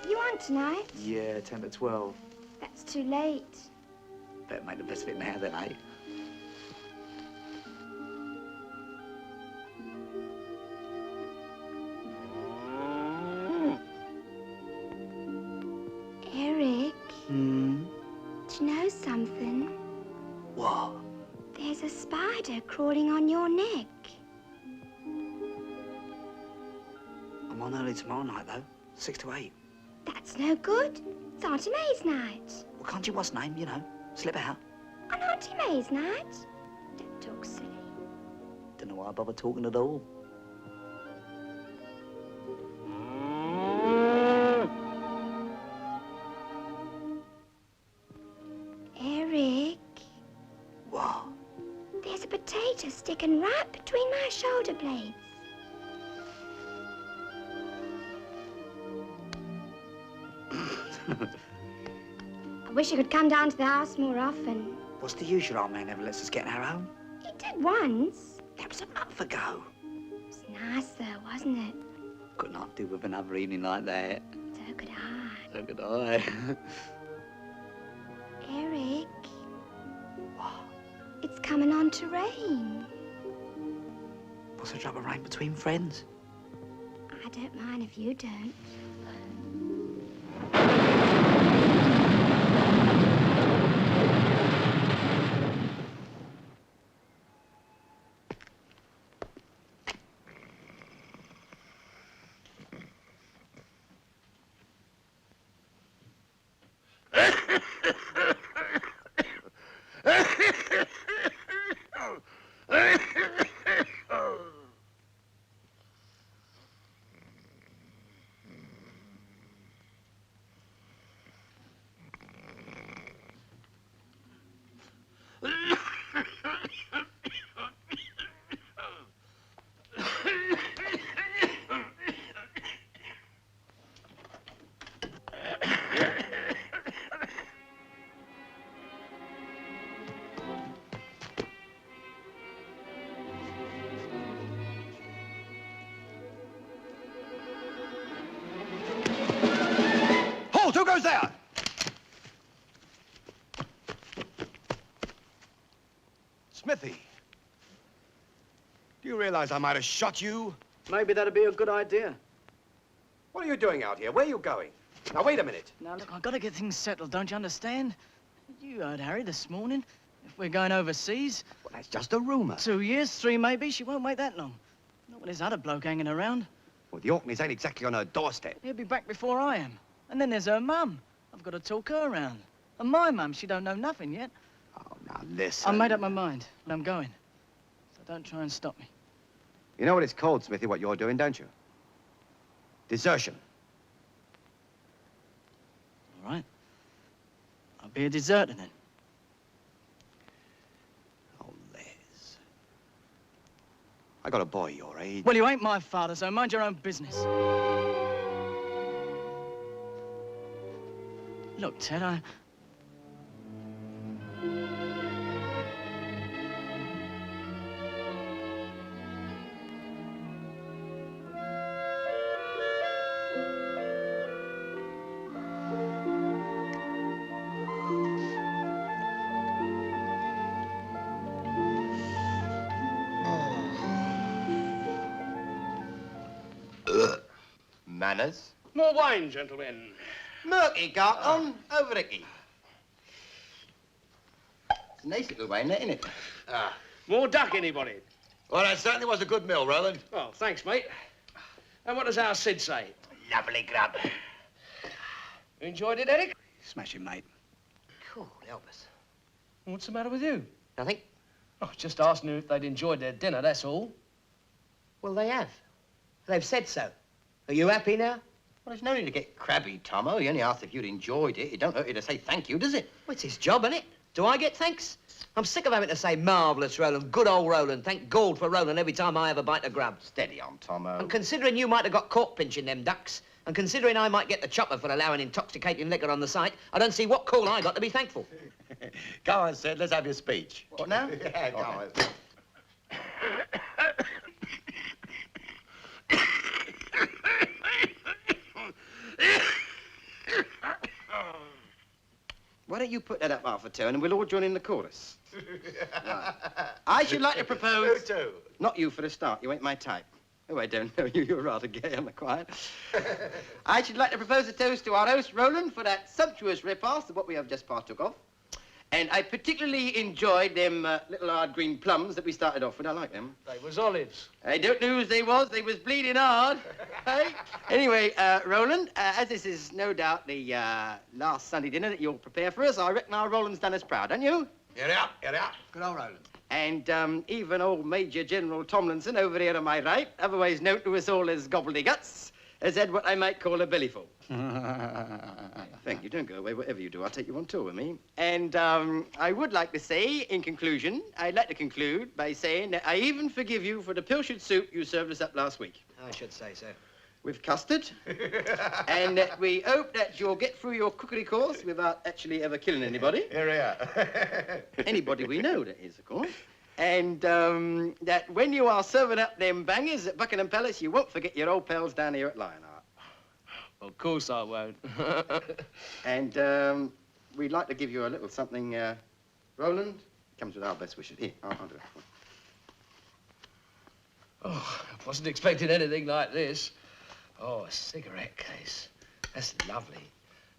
You on tonight? Yeah, 10 to 12. That's too late. Better make the best of it now then, eh? Eric, Hmm? do you know something? What? There's a spider crawling on your neck. I'm on early tomorrow night, though. 6 to 8. That's no good. It's Auntie May's night. Well, can't you what's name, you know? Slip out. On Auntie May's night? Don't talk silly. Don't know why I bother talking at all. Eric, What? there's a potato sticking right between my shoulder blades. I wish you could come down to the house more often. What's the use your old man never lets us get in our own? He did once. That was a month ago. It was nice, though, wasn't it? Could not do with another evening like that. So could I. So could I. Eric, What? it's coming on to rain. What's a drop of rain between friends? I don't mind if you don't. Halt! Who goes there? Smithy. Do you realize I might have shot you? Maybe that'd be a good idea. What are you doing out here? Where are you going? Now, wait a minute. Now, look, I've got to get things settled, don't you understand? You heard Harry this morning. If we're going overseas, Well, that's just a rumor. 2 years, 3 maybe, she won't wait that long. Not with this other bloke hanging around. Well, the Orkneys ain't exactly on her doorstep. He'll be back before I am. And then there's her mum. I've got to talk her around. And my mum, she don't know nothing yet. Oh, now, listen. I made up my mind, and I'm going. So don't try and stop me. You know what it's called, Smithy, what you're doing, don't you? Desertion. All right. I'll be a deserter then. Oh, Les. I got a boy your age. Well, you ain't my father, so mind your own business. Look, Ted, I... Manners. More wine, gentlemen. Murky, Garton. Over Ricky. It's a nice little wine, isn't it? More duck, anybody? Well, that certainly was a good meal, Roland. Oh, thanks, mate. And what does our Sid say? Lovely grub. You enjoyed it, Eric? Smashing, mate. Cool, help us. What's the matter with you? Nothing? Oh, just asking them if they'd enjoyed their dinner, that's all. Well, they have. They've said so. Are you happy now? Well, there's no need to get crabby, Tomo. He only asked if you'd enjoyed it. It don't hurt you to say thank you, does it? Well, it's his job, isn't it? Do I get thanks? I'm sick of having to say marvellous Roland, good old Roland, thank God for Roland every time I have a bite of grub. Steady on, Tomo. And considering you might have got caught pinching them ducks, and considering I might get the chopper for allowing intoxicating liquor on the site, I don't see what call I got to be thankful. Go on, Sid. Let's have your speech. What now? Yeah, go on. Why don't you put that up half a turn and we'll all join in the chorus? Right. I should like to propose... Who to? Not you for the start. You ain't my type. Oh, I don't know you. You're rather gay on the quiet. I should like to propose a toast to our host, Roland, for that sumptuous repast of what we have just partook of. And I particularly enjoyed them little hard green plums that we started off with. I like them. They was olives. I don't know who they was. They was bleeding hard. Hey? Anyway, Roland, as this is no doubt the last Sunday dinner that you'll prepare for us, I reckon our Roland's done us proud, don't you? Get out, get out. Good old Roland. And even old Major General Tomlinson over here on my right, otherwise known to us all as Gobbledyguts, has had what I might call a bellyful. Thank you. Don't go away. Whatever you do, I'll take you on tour with me. And I would like to say, in conclusion, I'd like to conclude by saying that I even forgive you for the pilchard soup you served us up last week. I should say so. With custard. And that we hope that you'll get through your cookery course without actually ever killing anybody. Here we are. Anybody we know, that is, of course. And that when you are serving up them bangers at Buckingham Palace, you won't forget your old pals down here at Lionheart. Of course I won't. And we'd like to give you a little something, Roland. Comes with our best wishes. Here, I'll do that. Oh, I wasn't expecting anything like this. Oh, a cigarette case. That's lovely.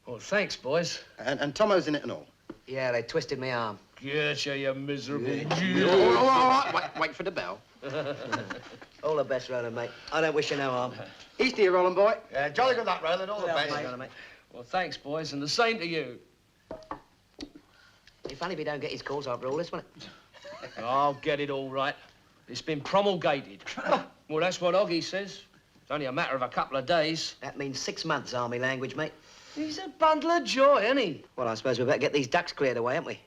Well, thanks, boys. And Tomo's in it and all. Yeah, they twisted my arm. Get you miserable. Wait for the bell. All the best, Roland, mate. I don't wish you no harm. East to you, Roland boy. Jolly good luck, Roland. All the best. Mate. Well, thanks, boys, and the same to you. Be funny if he don't get his calls after all this, won't it? I'll get it all right. It's been promulgated. Well, that's what Oggy says. It's only a matter of a couple of days. That means 6 months, army language, mate. He's a bundle of joy, isn't he? Well, I suppose we better get these ducks cleared away, haven't we?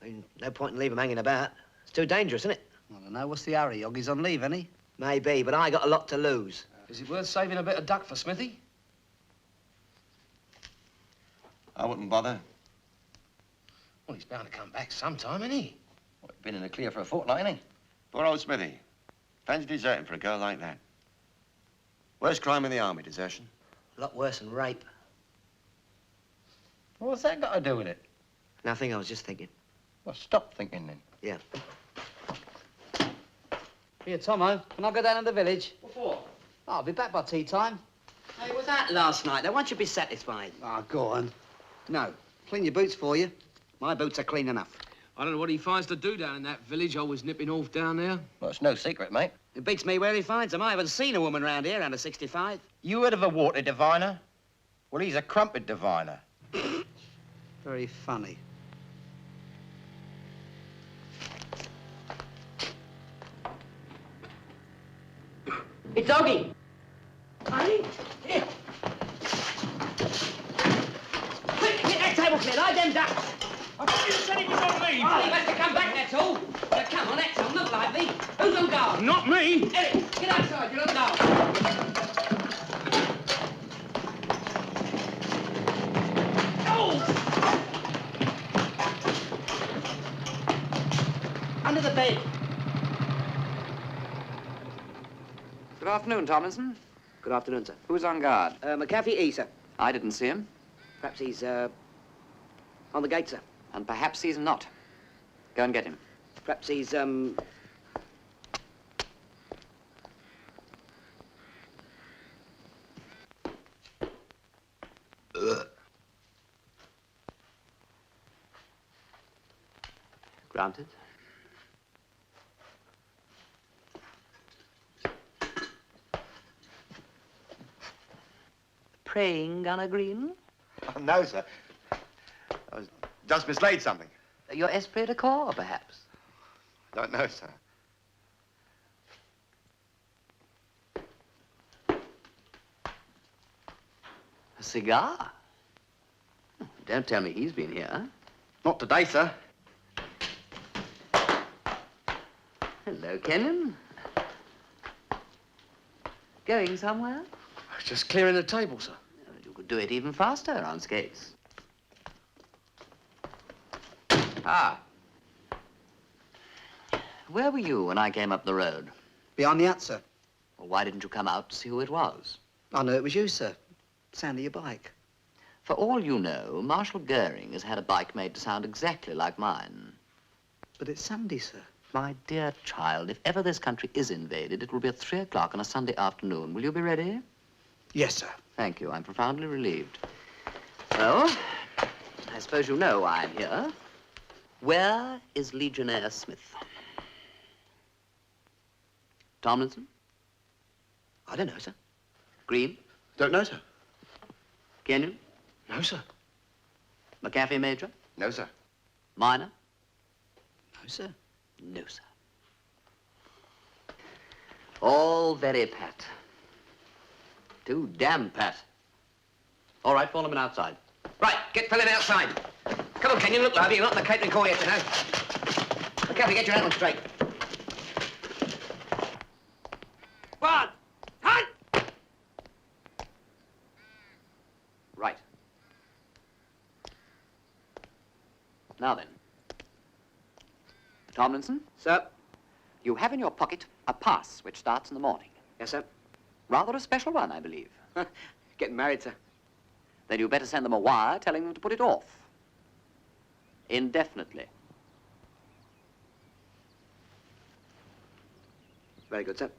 I mean, no point in leaving them hanging about. It's too dangerous, isn't it? I don't know. What's the hurry? Oggy's on leave, isn't he? Maybe, but I got a lot to lose. Is it worth saving a bit of duck for Smithy? I wouldn't bother. Well, he's bound to come back sometime, isn't he? Well, been in the clear for a fortnight, ain't he? Poor old Smithy. Fancy deserting for a girl like that. Worst crime in the army, desertion. A lot worse than rape. Well, what's that got to do with it? Nothing, I was just thinking. Well, stop thinking then. Yeah. Here, Tomo, can I go down to the village? What for? Oh, I'll be back by tea time. Hey, was that last night? Now, won't you be satisfied? Ah, go on. No, clean your boots for you. My boots are clean enough. I don't know what he finds to do down in that village, always nipping off down there. Well, it's no secret, mate. It beats me where he finds them. I haven't seen a woman round here under 65. You heard of a water diviner? Well, he's a crumpet diviner. Very funny. It's Oggy. Hey, here. Quick, get that table cleared. Hide them ducks. I thought you said he was on leave. Oh, he has to come back, that's all. Now, come on, that's all. Look lively. Who's on guard? Not me. Eric, get outside. You're on guard. Oh, Under the bed. Good afternoon, Tomlinson. Good afternoon, sir. Who's on guard? McAfee, sir. I didn't see him. Perhaps he's, on the gate, sir. And perhaps he's not. Go and get him. Perhaps he's, Granted. Praying, Gunner Green? Oh, no, sir. I was just mislaid something. Your esprit de corps, perhaps? Don't know, sir. A cigar? Don't tell me he's been here. Not today, sir. Hello, Kenyon. Going somewhere? Just clearing the table, sir. You could do it even faster on skates. Ah. Where were you when I came up the road? Behind the hut, sir. Well, why didn't you come out to see who it was? I know it was you, sir. Sound of your bike. For all you know, Marshal Goering has had a bike made to sound exactly like mine. But it's Sunday, sir. My dear child, if ever this country is invaded, it will be at 3 o'clock on a Sunday afternoon. Will you be ready? Yes, sir. Thank you. I'm profoundly relieved. Well, I suppose you know why I'm here. Where is Legionnaire Smith? Tomlinson? I don't know, sir. Green? Don't know, sir. Kenyon? No, sir. McAfee, Major? No, sir. Minor? No, sir. No, sir. All very pat. Too damn pat. All right, follow him outside. Right, get filling outside. Come on, Kenyon, look lively. You're not in the catering corps yet, you know. McAfee, get your hat on straight. One, hunt! Right. Now then. Tomlinson? Sir? You have in your pocket a pass which starts in the morning. Yes, sir. Rather a special one, I believe. Getting married, sir. Then you better send them a wire telling them to put it off. Indefinitely. Very good, sir.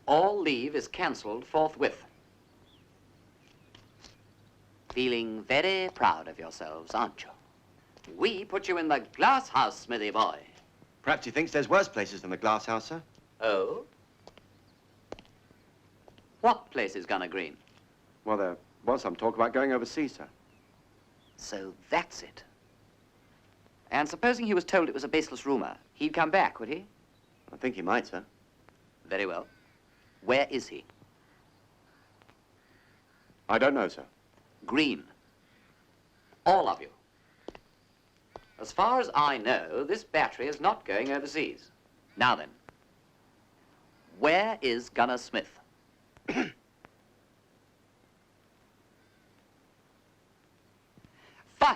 All leave is cancelled forthwith. Feeling very proud of yourselves, aren't you? We put you in the glass house, Smithy boy. Perhaps he thinks there's worse places than the glass house, sir. Oh? What place is Gunner Green? Well, there was some talk about going overseas, sir. So that's it. And supposing he was told it was a baseless rumor, he'd come back, would he? I think he might, sir. Very well. Where is he? I don't know, sir. Green. All of you. As far as I know, this battery is not going overseas. Now then, where is Gunner Smith? For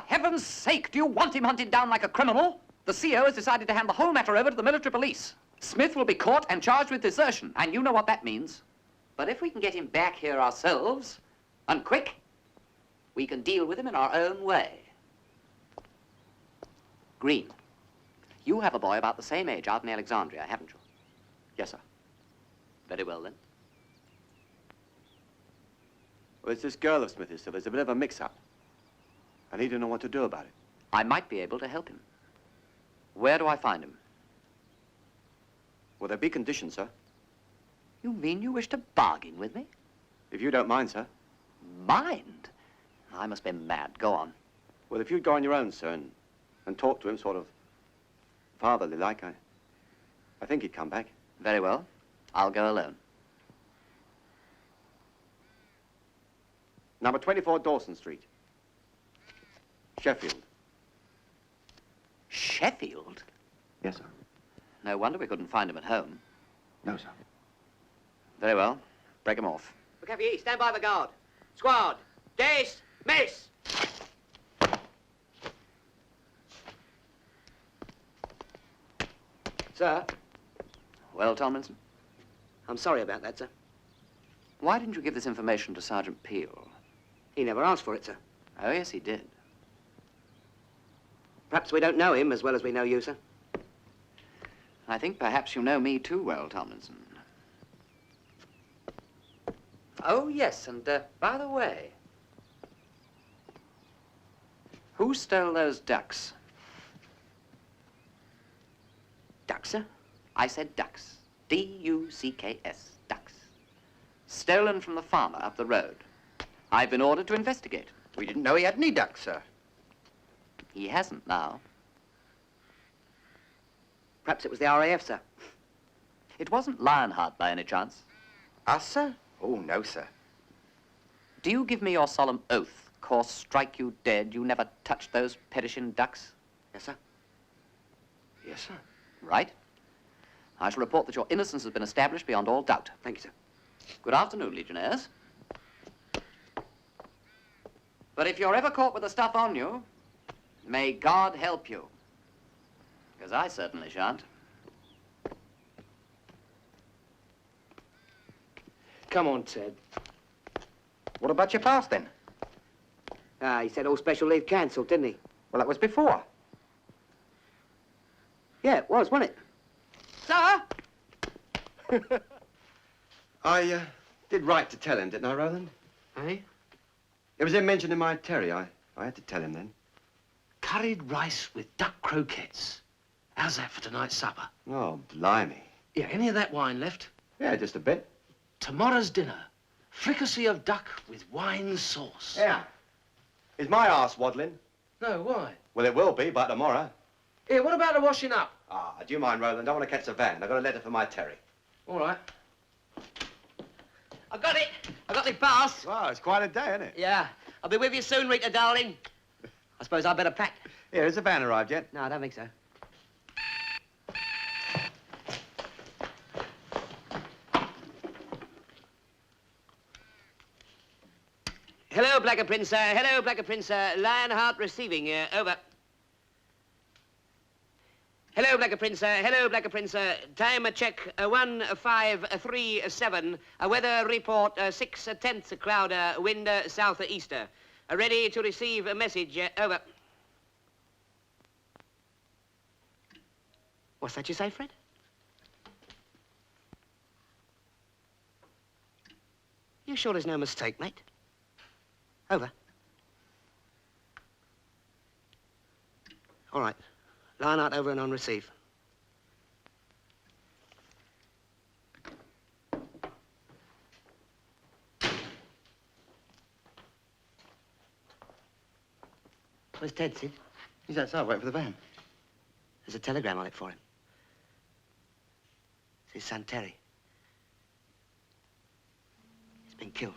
heaven's sake, do you want him hunted down like a criminal? The CO has decided to hand the whole matter over to the military police. Smith will be caught and charged with desertion, and you know what that means. But if we can get him back here ourselves, and quick, we can deal with him in our own way. Green, you have a boy about the same age out in Alexandria, haven't you? Yes, sir. Very well, then. Well, it's this girl of Smithy's, so there's a bit of a mix-up. And he didn't know what to do about it. I might be able to help him. Where do I find him? Well, there'll be conditions, sir. You mean you wish to bargain with me? If you don't mind, sir. Mind? I must be mad. Go on. Well, if you'd go on your own, sir, and talk to him sort of fatherly like, I think he'd come back. Very well. I'll go alone. Number 24 Dawson Street. Sheffield. Sheffield? Yes, sir. No wonder we couldn't find him at home. No, sir. Very well. Break him off. McAfee, stand by the guard. Squad, dismiss! Sir, Well, Tomlinson, I'm sorry about that, sir. why didn't you give this information to Sergeant Peel? He never asked for it, sir. Oh, yes, he did. Perhaps we don't know him as well as we know you, sir. I think perhaps you know me too well, Tomlinson. Oh, yes, and by the way, who stole those ducks? Ducks, sir? I said ducks. D-U-C-K-S, ducks. Stolen from the farmer up the road. I've been ordered to investigate. We didn't know he had any ducks, sir. He hasn't now. Perhaps it was the RAF, sir. It wasn't Lionheart by any chance. Us, sir? Oh, no, sir. Do you give me your solemn oath, course strike you dead, you never touched those perishing ducks? Yes, sir. Yes, sir. Right. I shall report that your innocence has been established beyond all doubt. Thank you, sir. Good afternoon, Legionnaires. But if you're ever caught with the stuff on you, may God help you. Because I certainly shan't. Come on, Ted. What about your pass, then? Ah, he said all special leave cancelled, didn't he? Well, that was before. Yeah, it was, wasn't it? Sir! I did right to tell him, didn't I, Roland? Eh? It was him mentioned in my Terry. I had to tell him then. Curried rice with duck croquettes. How's that for tonight's supper? Oh, blimey. Yeah, any of that wine left? Yeah, just a bit. Tomorrow's dinner. Fricassee of duck with wine sauce. Yeah. Is my arse waddling? No, why? Well, it will be by tomorrow. Here, what about the washing up? Ah, do you mind, Roland? I want to catch the van. I've got a letter for my Terry. All right. I got it. I got the pass. Wow, it's quite a day, isn't it? Yeah. I'll be with you soon, Rita, darling. I suppose I better pack. Here, has the van arrived yet? No, I don't think so. Hello, Blacker Prince. Hello, Blacker Prince. Lionheart receiving. Over. Hello, Blacker Prince. Hello, Blacker Prince. Time check 1537. Weather report 6/10 cloud. Wind southeast. Ready to receive a message. Over. What's that you say, Fred? You sure there's no mistake, mate? Over. All right. Lionheart over and on receive. Where's Ted, Sid? He's outside waiting for the van. There's a telegram on it for him. It's his son, Terry. He's been killed.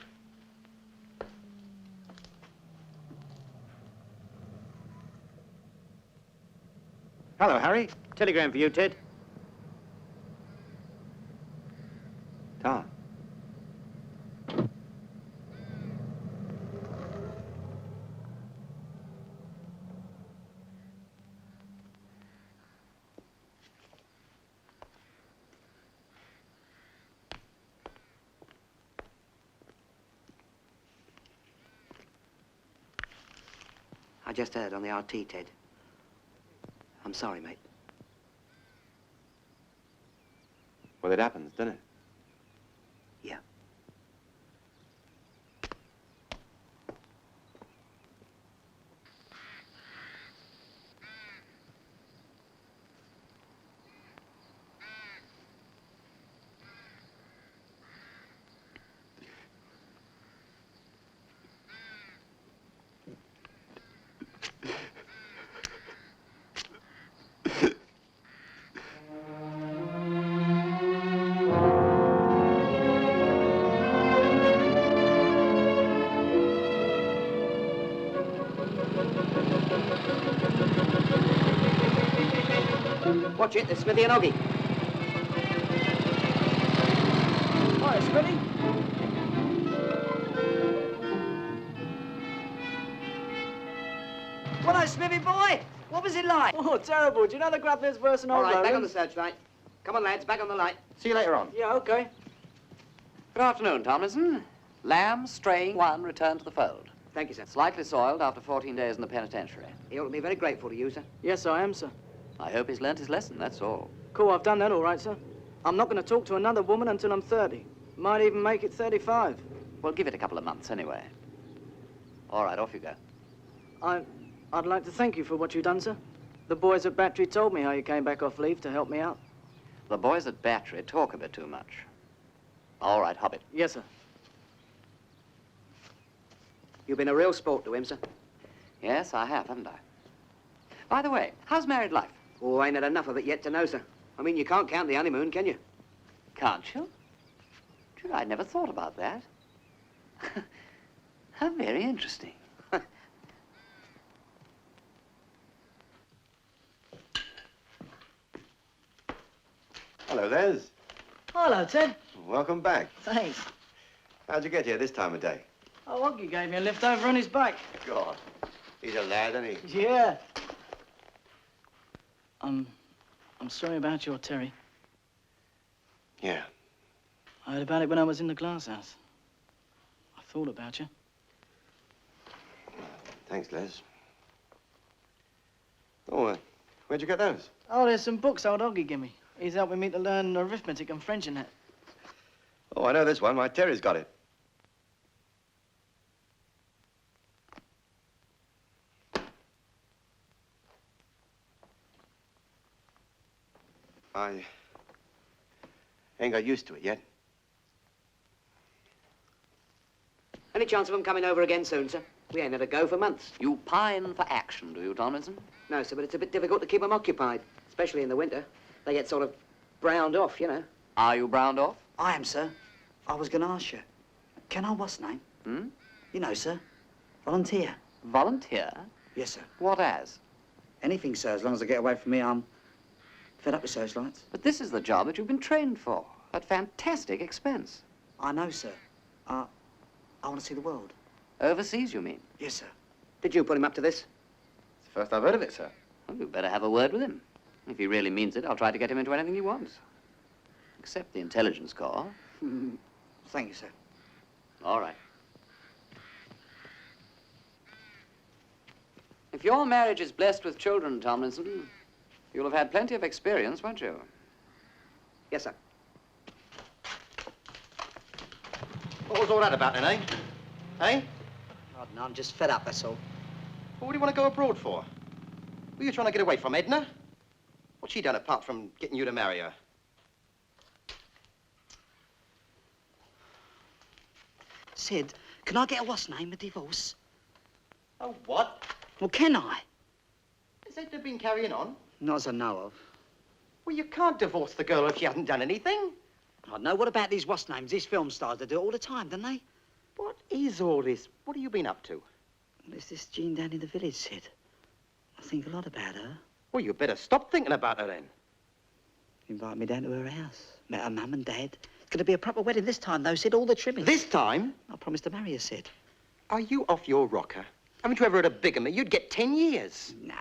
Hello, Harry. Telegram for you, Ted. Ta. I just heard on the RT, Ted. I'm sorry, mate. Well, it happens, doesn't it? Yeah. Watch it, there's Smithy and Oggy. Hi, Smithy. Well, Smithy boy, what was it like? Oh, terrible. Do you know the Grande-Bretagne verse and All old right, back on Roland? the searchlight. Come on, lads, back on the light. See you later on. Yeah, okay. Good afternoon, Tomlinson. Lamb, straying one, returned to the fold. Thank you, sir. Slightly soiled after 14 days in the penitentiary. He ought to be very grateful to you, sir. Yes, I am, sir. I hope he's learnt his lesson, that's all. Cool, I've done that all right, sir. I'm not going to talk to another woman until I'm 30. Might even make it 35. Well, give it a couple of months anyway. All right, off you go. I'd like to thank you for what you've done, sir. The boys at Battery told me how you came back off leave to help me out. The boys at Battery talk a bit too much. All right, hop it. Yes, sir. You've been a real sport to him, sir. Yes, I have, haven't I? By the way, how's married life? Oh, I ain't had enough of it yet to know, sir. I mean, you can't count the honeymoon, can you? Can't you? Gee, I never thought about that. How very interesting. Hello, there's. Hello, Ted. Welcome back. Thanks. How'd you get here this time of day? Oh, Oggy gave me a lift over on his bike. God, he's a lad, isn't he? Yeah. I'm sorry about your Terry. Yeah. I heard about it when I was in the glass house. I thought about you. Thanks, Les. Oh, where'd you get those? Oh, there's some books old Oggy gave me. He's helping me to learn arithmetic and French and that. Oh, I know this one. My Terry's got it. I ain't got used to it yet. Any chance of them coming over again soon, sir? We ain't had a go for months. You pine for action, do you, Tomlinson? No, sir, but it's a bit difficult to keep them occupied, especially in the winter. They get sort of browned off, you know. Are you browned off? I am, sir. I was going to ask you. Can I what's name? Hmm? You know, sir. Volunteer. Volunteer? Yes, sir. What as? Anything, sir, as long as I get away from me, I'm fed up with searchlights. But this is the job that you've been trained for, at fantastic expense. I know, sir. I want to see the world. Overseas, you mean? Yes, sir. Did you put him up to this? It's the first I've heard of it, sir. Well, you better have a word with him. If he really means it, I'll try to get him into anything he wants. Except the intelligence corps. Thank you, sir. All right. If your marriage is blessed with children, Tomlinson, you'll have had plenty of experience, won't you? Yes, sir. What was all that about then, eh? Eh? Oh, no, I'm just fed up, that's all. Well, what do you want to go abroad for? Were you trying to get away from Edna? What's she done apart from getting you to marry her? Sid, can I get a what's name, a divorce? Oh, what? Well, can I? Has Edna been carrying on? Not as I know of. Well, you can't divorce the girl if she hasn't done anything. I know. What about these what's names? These film stars, they do it all the time, don't they? What is all this? What have you been up to? Well, there's this Jean down in the village, Sid. I think a lot about her. Well, you better stop thinking about her then. Invite me down to her house. Met her mum and dad. It's going to be a proper wedding this time, though, Sid. All the trimmings. This time? I promised to marry her, Sid. Are you off your rocker? Haven't you ever heard of bigamy? You'd get 10 years. No,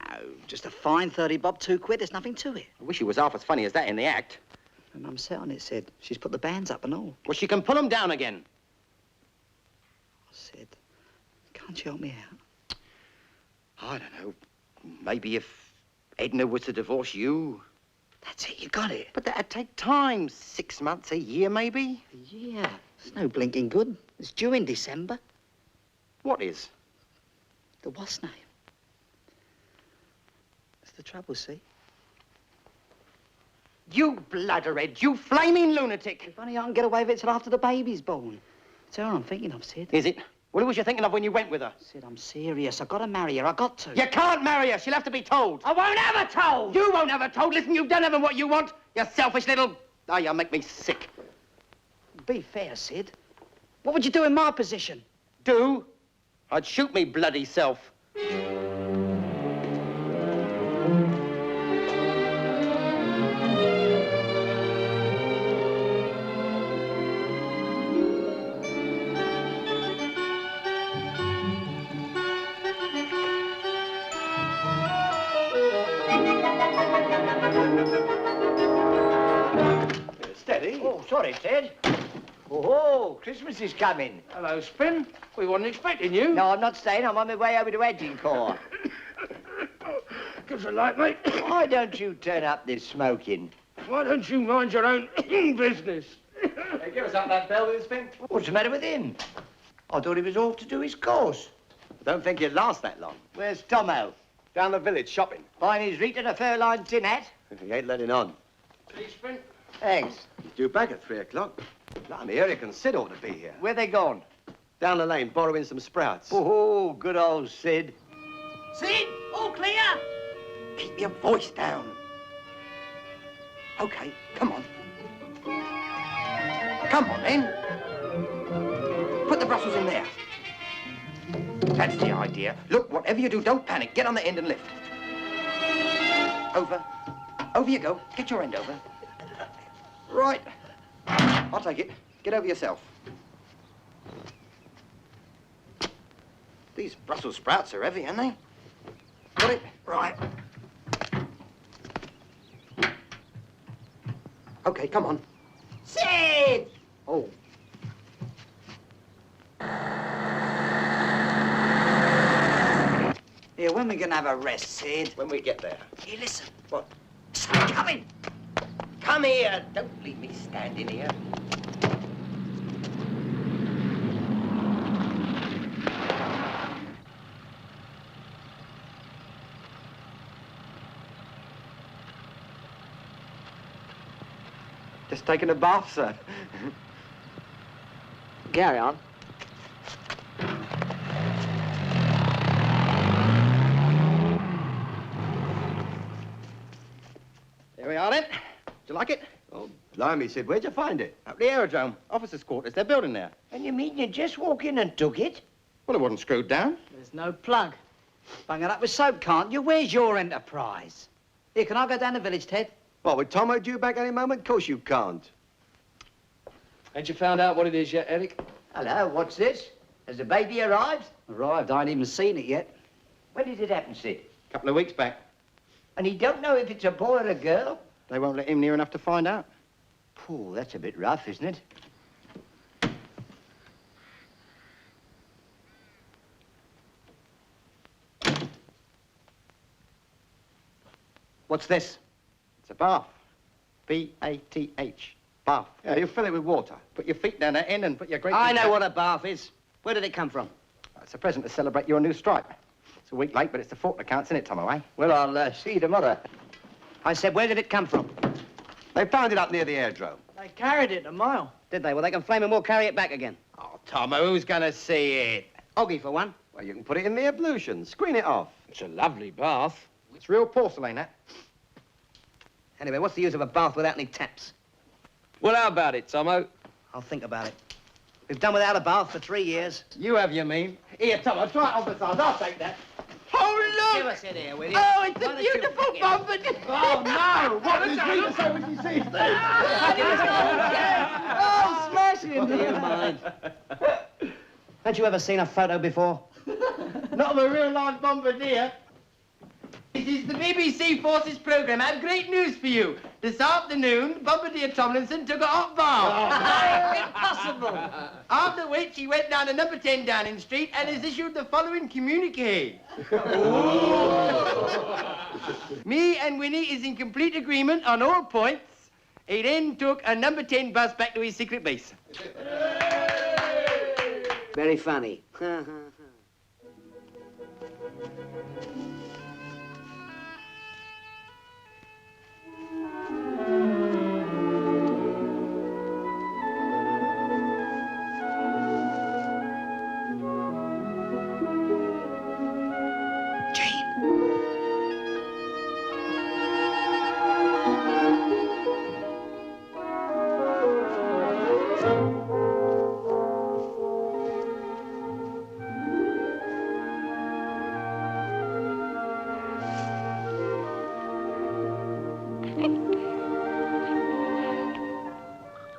just a fine 30 bob, 2 quid. There's nothing to it. I wish you was half as funny as that in the act. Her mum set on it, Sid. She's put the bands up and all. Well, she can pull them down again. Oh, Sid, can't you help me out? I don't know. Maybe if Edna was to divorce you. That's it, you got it. But that'd take time. 6 months, a year, maybe. A year? It's no blinking good. It's due in December. What is? The what's name? That's the trouble, see? You bladderhead, you flaming lunatic. If only I can get away with it till after the baby's born. It's her I'm thinking of, Sid. Is it? Well, who was you thinking of when you went with her? Sid, I'm serious. I've got to marry her. I got to. You can't marry her. She'll have to be told. I won't have her told! You won't have her told. Listen, you've done ever what you want. You selfish little... Oh, you make me sick. Be fair, Sid. What would you do in my position? Do? I'd shoot me bloody self. Oh, sorry, Ted. Oh, Christmas is coming. Hello, Spin. We wasn't expecting you. No, I'm not staying. I'm on my way over to Edgincourt. Gives a light, mate. Why don't you turn up this smoking? Why don't you mind your own business? Hey, give us up that bell, will you, Spin? What's the matter with him? I thought he was off to do his course. I don't think you'd last that long. Where's Tomo? Down the village, shopping. Buying his Rita a fur-lined tin hat? He ain't letting on. See, Spin? Thanks. He's due back at 3 o'clock. Blimey, Eric and Sid ought to be here. Where they gone? Down the lane, borrowing some sprouts. Oh, good old Sid. Sid, all clear? Keep your voice down. Okay, come on. Come on, then. Put the Brussels in there. That's the idea. Look, whatever you do, don't panic. Get on the end and lift. Over. Over you go. Get your end over. Right. I'll take it. Get over yourself. These Brussels sprouts are heavy, aren't they? Got it? Right. Okay, come on. Sid! Oh. Here, when we gonna have a rest, Sid? When we get there. Here, listen. What? Something coming. Come here. Don't leave me standing here. Just taking a bath, sir. Carry on. Here we are, then. Do you like it? Oh, blimey, Sid, where'd you find it? Up the aerodrome. Officers' quarters. They're building there. And you mean you just walk in and took it? Well, it wasn't screwed down. There's no plug. Bung it up with soap, can't you? Where's your enterprise? Here, can I go down the village, Ted? What, with Tomo due back any moment? Of course you can't. Ain't you found out what it is yet, Eric? Hello, what's this? Has the baby arrived? Arrived. I ain't even seen it yet. When did it happen, Sid? A couple of weeks back. And he don't know if it's a boy or a girl? They won't let him near enough to find out. Pooh, that's a bit rough, isn't it? What's this? It's a bath. B-A-T-H. Bath. Yeah, you fill it with water. Put your feet down that end and put your great... I know what a bath is. Where did it come from? It's a present to celebrate your new stripe. It's a week late, but it's the fort that counts, isn't it, Tomo, eh? Well, I'll see you tomorrow. I said, where did it come from? They found it up near the aerodrome. They carried it a mile. Did they? Well, they can flame and we'll carry it back again. Oh, Tomo, who's gonna see it? Oggy for one. Well, you can put it in the ablution. Screen it off. It's a lovely bath. It's real porcelain, that. Anyway, what's the use of a bath without any taps? Well, how about it, Tomo? I'll think about it. We've done without a bath for 3 years. You have your mean. Here, Tomo, try it on the sides. I'll take that. Oh, Give us it here, will you? Oh, it's a beautiful bumper. Oh, no! What did you say when you see it? Oh, smash it into Never mind. Haven't you ever seen a photo before? Not of a real live bombardier. It is the BBC Forces programme. I have great news for you. This afternoon, Bombardier Tomlinson took a hot bath. Impossible. After which, he went down to number 10 Downing Street and has issued the following communique. Me and Winnie is in complete agreement on all points. He then took a number 10 bus back to his secret base. Very funny.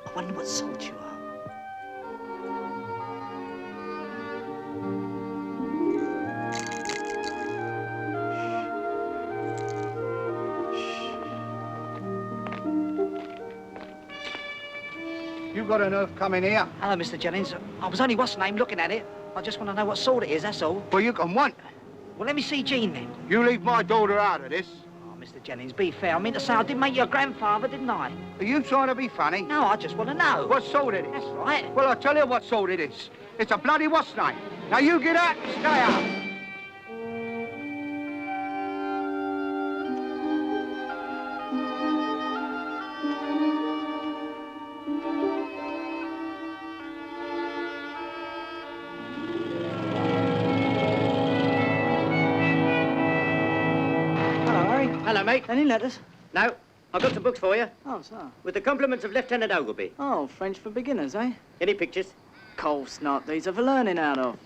I wonder what sort you are. You got an earth coming here? Hello, Mr. Jennings. I was only what's name looking at it. I just want to know what sort it is, that's all. Well, you can want. Well, let me see Jean then. You leave my daughter out of this. Oh, Mr. Jennings, be fair. I mean to say I did make you a grandfather, didn't I? Are you trying to be funny? No, I just want to know. What sort it is? That's right. Well, I'll tell you what sort it is. It's a bloody what's name. Now you get out and stay out. Hello, mate. Any letters? No, I've got some books for you. Oh, so. With the compliments of Lieutenant Ogleby. Oh, French for beginners, eh? Any pictures? Course not. These are for learning out of.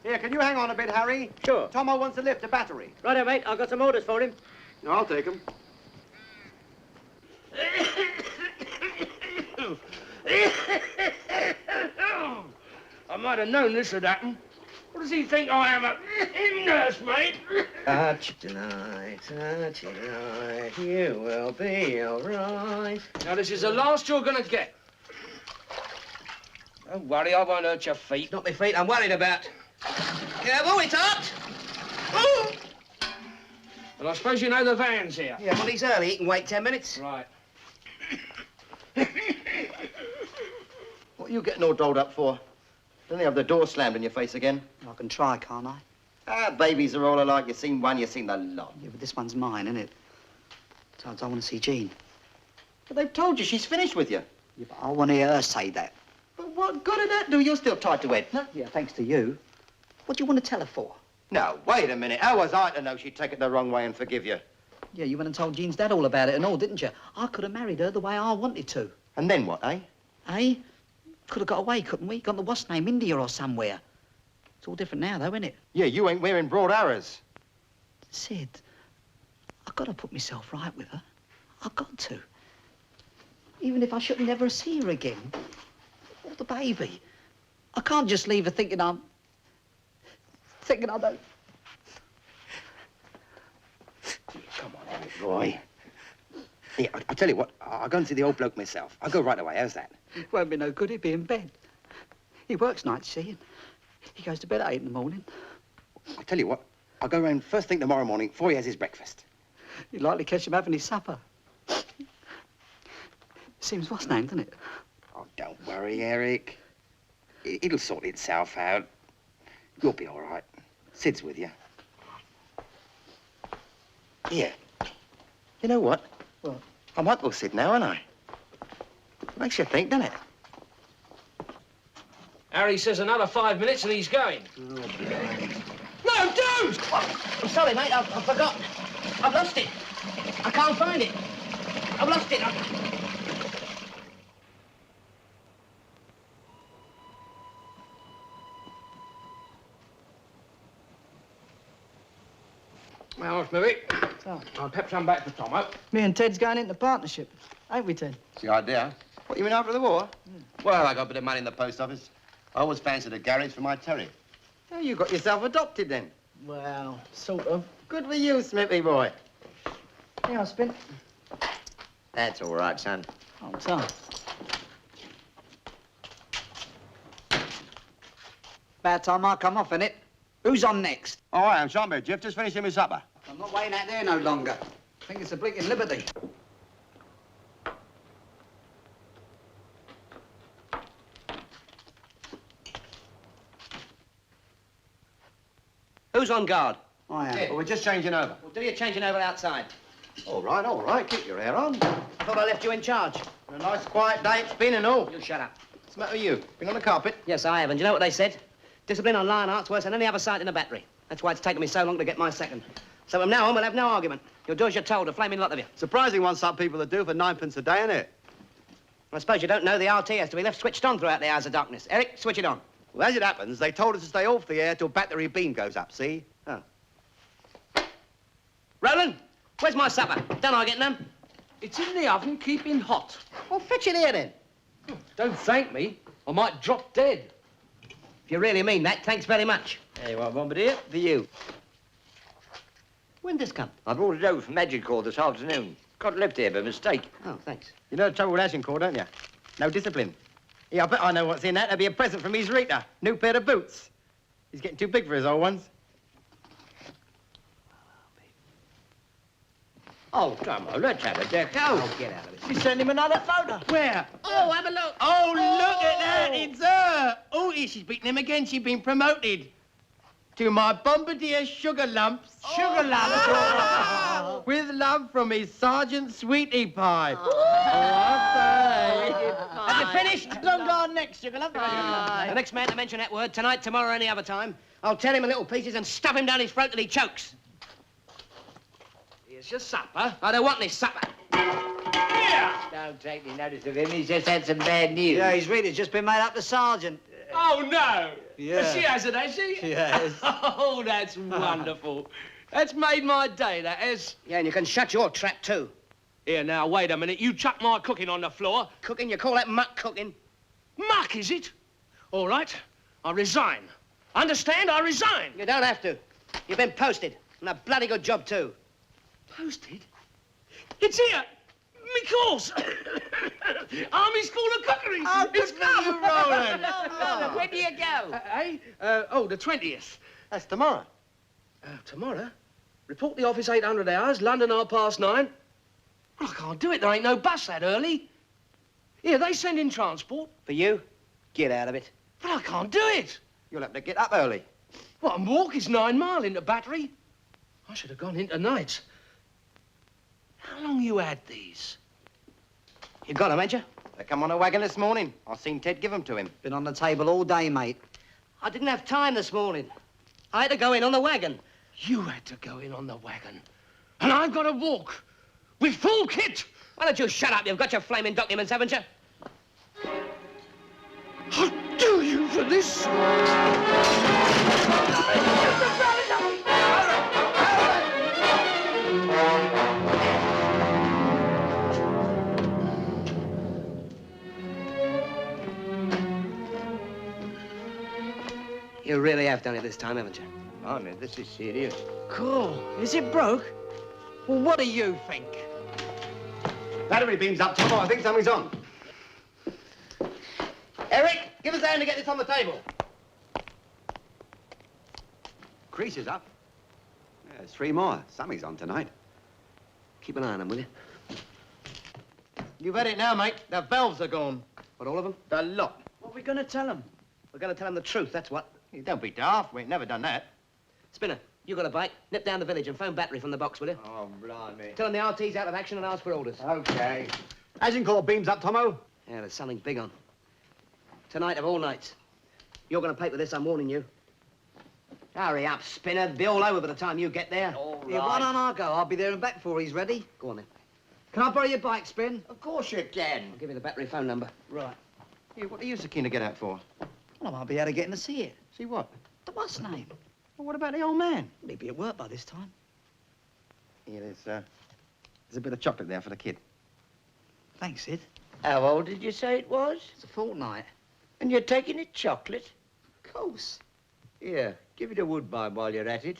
Here, can you hang on a bit, Harry? Sure. Tomo wants to lift a battery. Righto, mate. I've got some orders for him. No, I'll take them. I might have known this would happen. What does he think I am, a nurse, mate? Touch tonight, you will be all right. Now, this is the last you're going to get. Don't worry, I won't hurt your feet. Not my feet I'm worried about. Careful, it's hot! Ooh. Well, I suppose you know the van's here. Yeah, well, he's early. He can wait 10 minutes. Right. What are you getting all dolled up for? Don't they have the door slammed in your face again? I can try, can't I? Ah, babies are all alike. You've seen one, you've seen the lot. Yeah, but this one's mine, isn't it? Besides, I want to see Jean. But they've told you she's finished with you. Yeah, but I want to hear her say that. But what good did that do? You're still tied to Edna. Yeah, thanks to you. What do you want to tell her for? No, wait a minute. How was I to know she'd take it the wrong way and forgive you? Yeah, you went and told Jean's dad all about it and all, didn't you? I could have married her the way I wanted to. And then what, eh? Eh? Could have got away, couldn't we? Gone to what's name, India or somewhere. It's all different now, though, isn't it? Yeah, you ain't wearing broad arrows. Sid, I've got to put myself right with her. I've got to. Even if I shouldn't ever see her again. Or the baby. I can't just leave her thinking I don't. Come on, Eric, Roy. Yeah, I'll tell you what. I'll go and see the old bloke myself. I'll go right away. How's that? Won't be no good. He'll be in bed. He works nights, see, and he goes to bed at 8 in the morning. I'll tell you what. I'll go round first thing tomorrow morning before he has his breakfast. You'd likely catch him having his supper. Seems what's name, doesn't it? Oh, don't worry, Eric. It'll sort itself out. You'll be all right. Sid's with you. Here. You know what? What? I might go Sid now, aren't I? Makes you think, doesn't it? Harry says another 5 minutes and he's going. Oh, No, don't! I'm sorry, mate. I forgot. I've lost it. I can't find it. I've lost it. Well, maybe. So, I'll pep some back for Tomo. me and Ted's going into partnership. Ain't we, Ted? It's the idea. What, you mean after the war? Well, I got a bit of money in the post office. I always fancied a garage for my terrier. Yeah, you got yourself adopted then. Well, sort of. Good for you, Smithy boy. Yeah, I'll spin. That's all right, son. Oh, so. Bad time I come off, innit? Who's on next? Oh, I am, Shotbeard, Jeff. Just finishing my supper. I'm not waiting out there no longer. I think it's a blinking liberty. Who's on guard? I am. Well, we're just changing over. Well, do your changing over outside. All right, all right. Keep your hair on. I thought I left you in charge. A nice quiet day it's been and all. You shut up. What's the matter with you? Been on the carpet? Yes, I have. And do you know what they said? Discipline on Lionheart's worse than any other sight in the battery. That's why it's taken me so long to get my second. So from now on, we'll have no argument. You'll do as you're told, a flaming lot of you. Surprising one some people to do for 9p a day, isn't it? I suppose you don't know the RT has to be left switched on throughout the hours of darkness. Eric, switch it on. Well, as it happens, they told us to stay off the air till battery beam goes up, see? Oh. Roland, where's my supper? Don't I get none? It's in the oven, keeping hot. Well, fetch it here, then. Don't thank me. I might drop dead. If you really mean that, thanks very much. There you are, Bombardier. For you. When'd this come? I brought it over from Magical this afternoon. Got left here by mistake. Oh, thanks. You know the trouble with Agincourt, don't you? No discipline. Yeah, I bet I know what's in that. That'll be a present from his Rita. New pair of boots. He's getting too big for his old ones. Oh, come on, let's have a deck out. Oh, get out of it. She sent him another photo. Where? Oh, have a look. Oh, look at that. It's her. Oh, she's beaten him again. She's been promoted. To my Bombardier Sugar Lumps. Sugar Lumps. With love from his Sergeant Sweetie Pie. Have you finished? Long gone next, Sugar Lump. The next man to mention that word, tonight, tomorrow, any other time, I'll tear him in little pieces and stuff him down his throat till he chokes. Here's your supper. I don't want this supper. Don't take any notice of him. He's just had some bad news. Yeah, he's really just been made up to sergeant. Oh, no. Yeah. She has it, has she? She has. Oh, that's wonderful. That's made my day, that has. Yeah, and you can shut your trap, too. Here, now, wait a minute. You chuck my cooking on the floor. Cooking? You call that muck cooking? Muck, is it? All right. I resign. Understand? I resign. You don't have to. You've been posted. And a bloody good job, too. Posted? It's here. Me course. Army School of Cookery. Oh, It's good for you, Roland. Where do you go? Oh, the 20th. That's tomorrow. Tomorrow? Report the office 800 hours, London 9:30. Well, I can't do it. There ain't no bus that early. Here, they send in transport. For you? Get out of it. But I can't do it. You'll have to get up early. What, and walk is 9 mile into Battery? I should have gone in tonight. How long you had these? You got 'em, ain't you? They come on a wagon this morning. I seen Ted give them to him. Been on the table all day, mate. I didn't have time this morning. I had to go in on the wagon. You had to go in on the wagon. And I've got to walk. With full kit. Why don't you shut up? You've got your flaming documents, haven't you? I'll do you for this. You really have done it this time, haven't you? I mean, this is serious. Cool. Is it broke? Well, what do you think? Battery beam's up, Tom. I think something's on. Eric, give us a hand to get this on the table. Crease is up. Yeah, there's 3 more. Something's on tonight. Keep an eye on them, will you? You've had it now, mate. The valves are gone. What, all of them? The lot. What are we going to tell them? We're going to tell them the truth, that's what. You don't be daft. We ain't never done that. Spinner, you got a bike. Nip down the village and phone Battery from the box, will you? Oh, blimey. Tell them the RT's out of action and ask for orders. Okay. Agincourt beam's up, Tomo. Yeah, there's something big on. Tonight of all nights. You're going to pay for this, I'm warning you. Hurry up, Spinner. They'll be all over by the time you get there. All Yeah, why don't I go? I'll be there and back before he's ready. Go on, then. Can I borrow your bike, Spin? Of course you can. I'll give you the Battery phone number. Right. Here, what are you so keen to get out for? Well, I might be able to get in to see it. See what? The what's name? Well, what about the old man? He'd be at work by this time. Here, there's a bit of chocolate there for the kid. Thanks, Sid. How old did you say it was? It's a fortnight. And you're taking it chocolate? Of course. Here, give it a Woodbine while you're at it.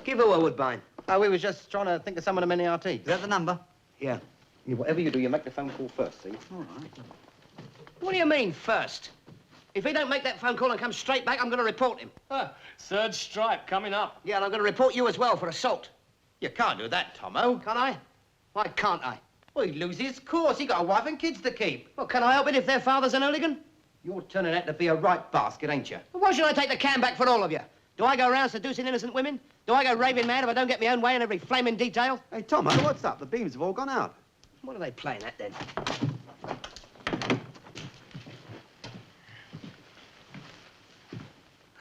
Give her a Woodbine. Oh, we was just trying to think of some of them in the RT. Is that the number? Yeah. Yeah, whatever you do, you make the phone call first, see? All right. What do you mean, first? If he don't make that phone call and come straight back, I'm going to report him. Third stripe coming up. Yeah, and I'm going to report you as well for assault. You can't do that, Tomo. Can I? Why can't I? Well, he'd lose his course. He got a wife and kids to keep. Well, can I help it if their father's an hooligan? You're turning out to be a right basket, ain't you? Well, why should I take the can back for all of you? Do I go around seducing innocent women? Do I go raving mad if I don't get my own way in every flaming detail? Hey, Tomo, what's up? The beams have all gone out. What are they playing at, then?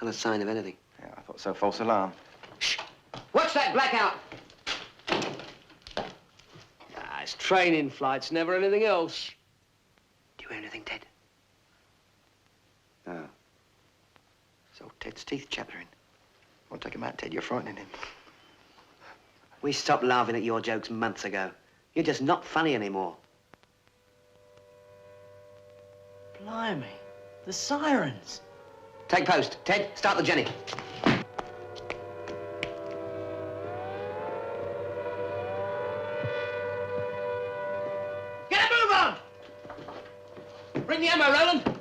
Not a sign of anything. Yeah, I thought so. False alarm. Shh! Watch that blackout! Ah, it's training flights, never anything else. Do you hear anything, Ted? No. It's old Ted's teeth chattering. Won't take him out, Ted. You're frightening him. We stopped laughing at your jokes months ago. You're just not funny anymore. Blimey. The sirens. Take post. Ted, start the Jenny. Get a move on! Bring the ammo, Roland.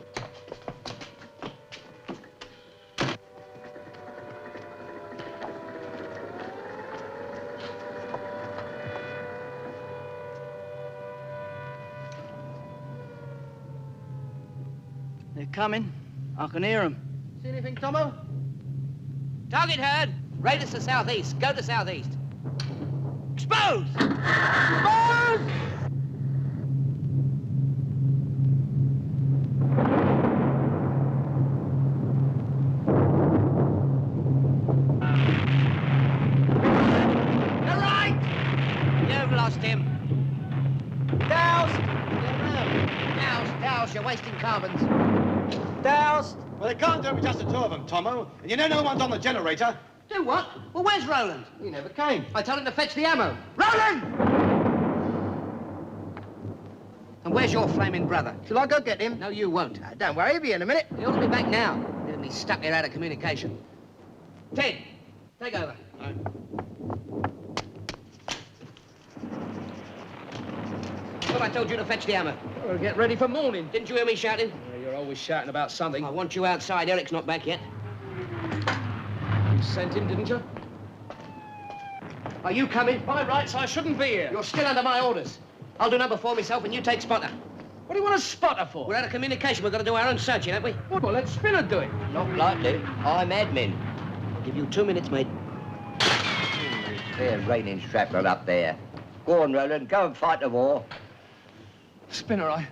They're coming. I can hear them. See anything, Tomo? Target heard. Raiders to southeast. Go to southeast. Expose! Expose! You're right! You've lost him. Doused! Douse, you're wasting carbons. Doused! Well, they can't do it with just the two of them, Tomo. And you know no one's on the generator. Do what? Well, where's Roland? He never came. I told him to fetch the ammo. Roland! And where's your flaming brother? Shall I go get him? No, you won't. Don't worry, he'll be in a minute. He ought to be back now. Leaving me stuck here out of communication. Ted, take over. Well, I told you to fetch the ammo. We'll get ready for morning. Didn't you hear me shouting? You're always shouting about something. I want you outside. Eric's not back yet. You sent him, didn't you? Are you coming? By rights, I shouldn't be here. You're still under my orders. I'll do number 4 myself and you take spotter. What do you want a spotter for? We're out of communication. We've got to do our own searching, haven't we? What? Well, let Spinner do it. Not likely. I'm admin. I'll give you 2 minutes, mate. There's raining shrapnel up there. Go on, Roland. Go and fight the war. Spinner, I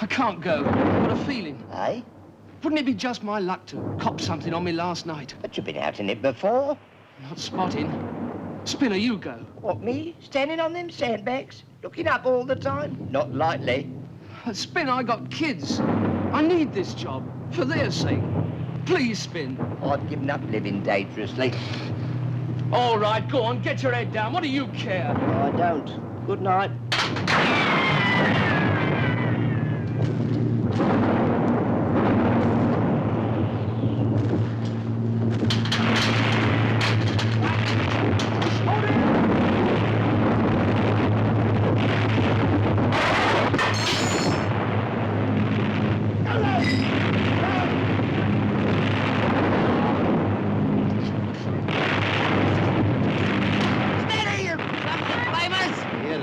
can't go. I've got a feeling. Eh? Wouldn't it be just my luck to cop something on me last night? But you've been out in it before. Not spotting. Spinner, you go. What, me? Standing on them sandbags? Looking up all the time? Not likely. Spin, I got kids. I need this job. For their sake. Please, Spin. I've given up living dangerously. All right, go on, get your head down. What do you care? I don't. Good night.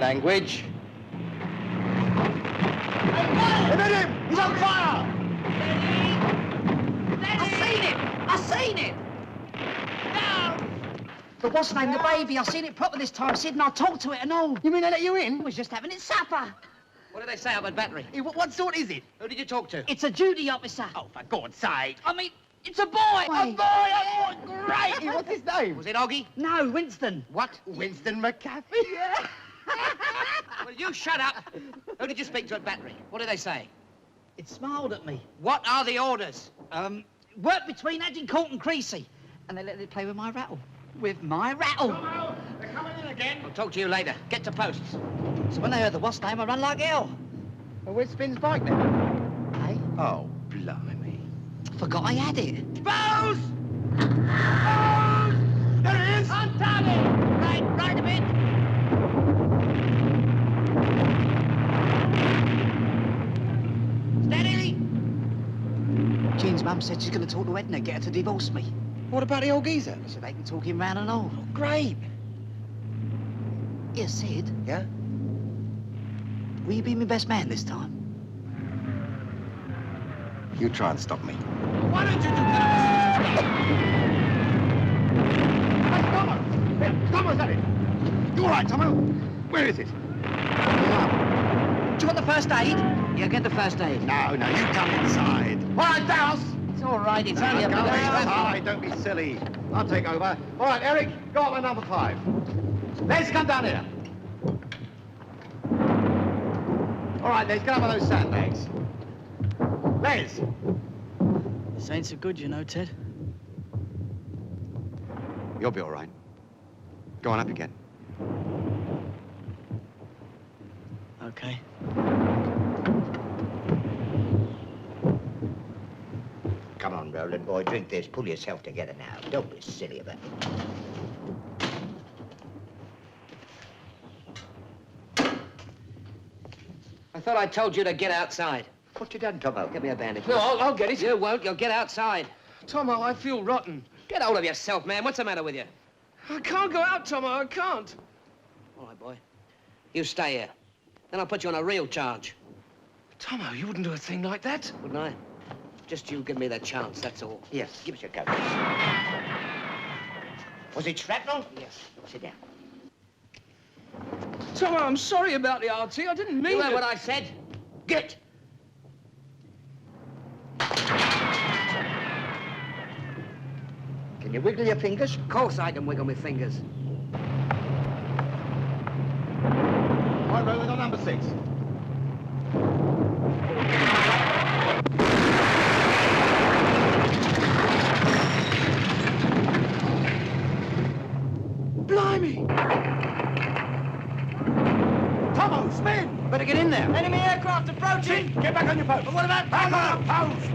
Language. Hit him! He's on fire! I seen it! But what's the name? The baby. I seen it proper this time, Sid, and I talked to it and all. You mean they let you in? I was just having its supper. What did they say up at Battery? Hey, what sort is it? Who did you talk to? It's a duty officer. Oh, for God's sake. I mean, it's a boy. A boy! Oh, great! Hey, what's his name? Was it Oggy? No, Winston. What? Winston McCaffey? Yeah. Well, you shut up. Who did you speak to at Battery? What did they say? It smiled at me. What are the orders? Work between Agincourt and Creasy. And they let it play with my rattle. With my rattle. Tomo, they're coming in again. I'll talk to you later. Get to posts. So when they heard the what's name, I run like hell. Well, where's Spin's bike then? Hey? Oh, blimey. Forgot I had it. Expose! Expose! There he is! On target! Right a bit. Steady! Jean's mum said she's going to talk to Edna, get her to divorce me. What about the old geezer? So they can talk him round and all. Oh, great. Yes, Sid. Yeah? Will you be my best man this time? You try and stop me. Why don't you do that? Hey, Tomo! Here, Tomo's at it. You all right, Tomo? Where is it? Do you want the first aid? Yeah, get the first aid. No, you come inside. All right, Douse. It's all right, it's only a Come bit of inside, don't be silly. I'll take over. All right, Eric, go on with number 5. Les, come down here. All right, Les, get up on those sandbags. Les. This ain't so good, you know, Ted. You'll be all right. Go on up again. Okay. Come on, Roland, boy. Drink this. Pull yourself together now. Don't be silly about it. I thought I told you to get outside. What you done, Tomo? Get me a bandage. No, I'll get it. You won't. You'll get outside. Tomo, I feel rotten. Get hold of yourself, man. What's the matter with you? I can't go out, Tomo. I can't. All right, boy. You stay here. Then I'll put you on a real charge. Tomo, you wouldn't do a thing like that. Wouldn't I? Just you give me the chance, that's all. Here, give us your coat. Was it shrapnel? Yes. Sit down. Tomo, I'm sorry about the RT. I didn't mean You heard to. what I said? Get! Can you wiggle your fingers? Of course I can wiggle my fingers. All right, Roland, on number 6. Blimey! Tomo, spin! Better get in there. Enemy aircraft approaching! Get back on your post. But what about Back Tomo? on your post!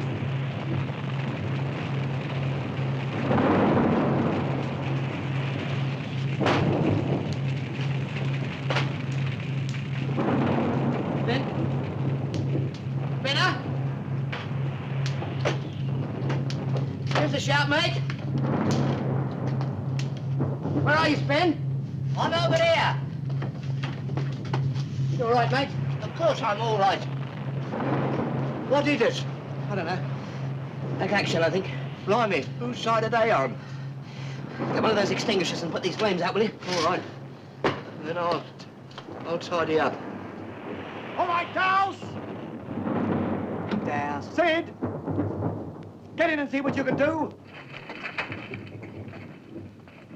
Spinner? Here's the shout, mate. Where are you, Spin? I'm over there. You all right, mate? Of course I'm all right. What is it? I don't know. A crack shell, I think. Blimey, whose side are they on? Get one of those extinguishers and put these flames out, will you? All right. Then I'll tidy up. All right, Dowse! Douse. Sid! Get in and see what you can do.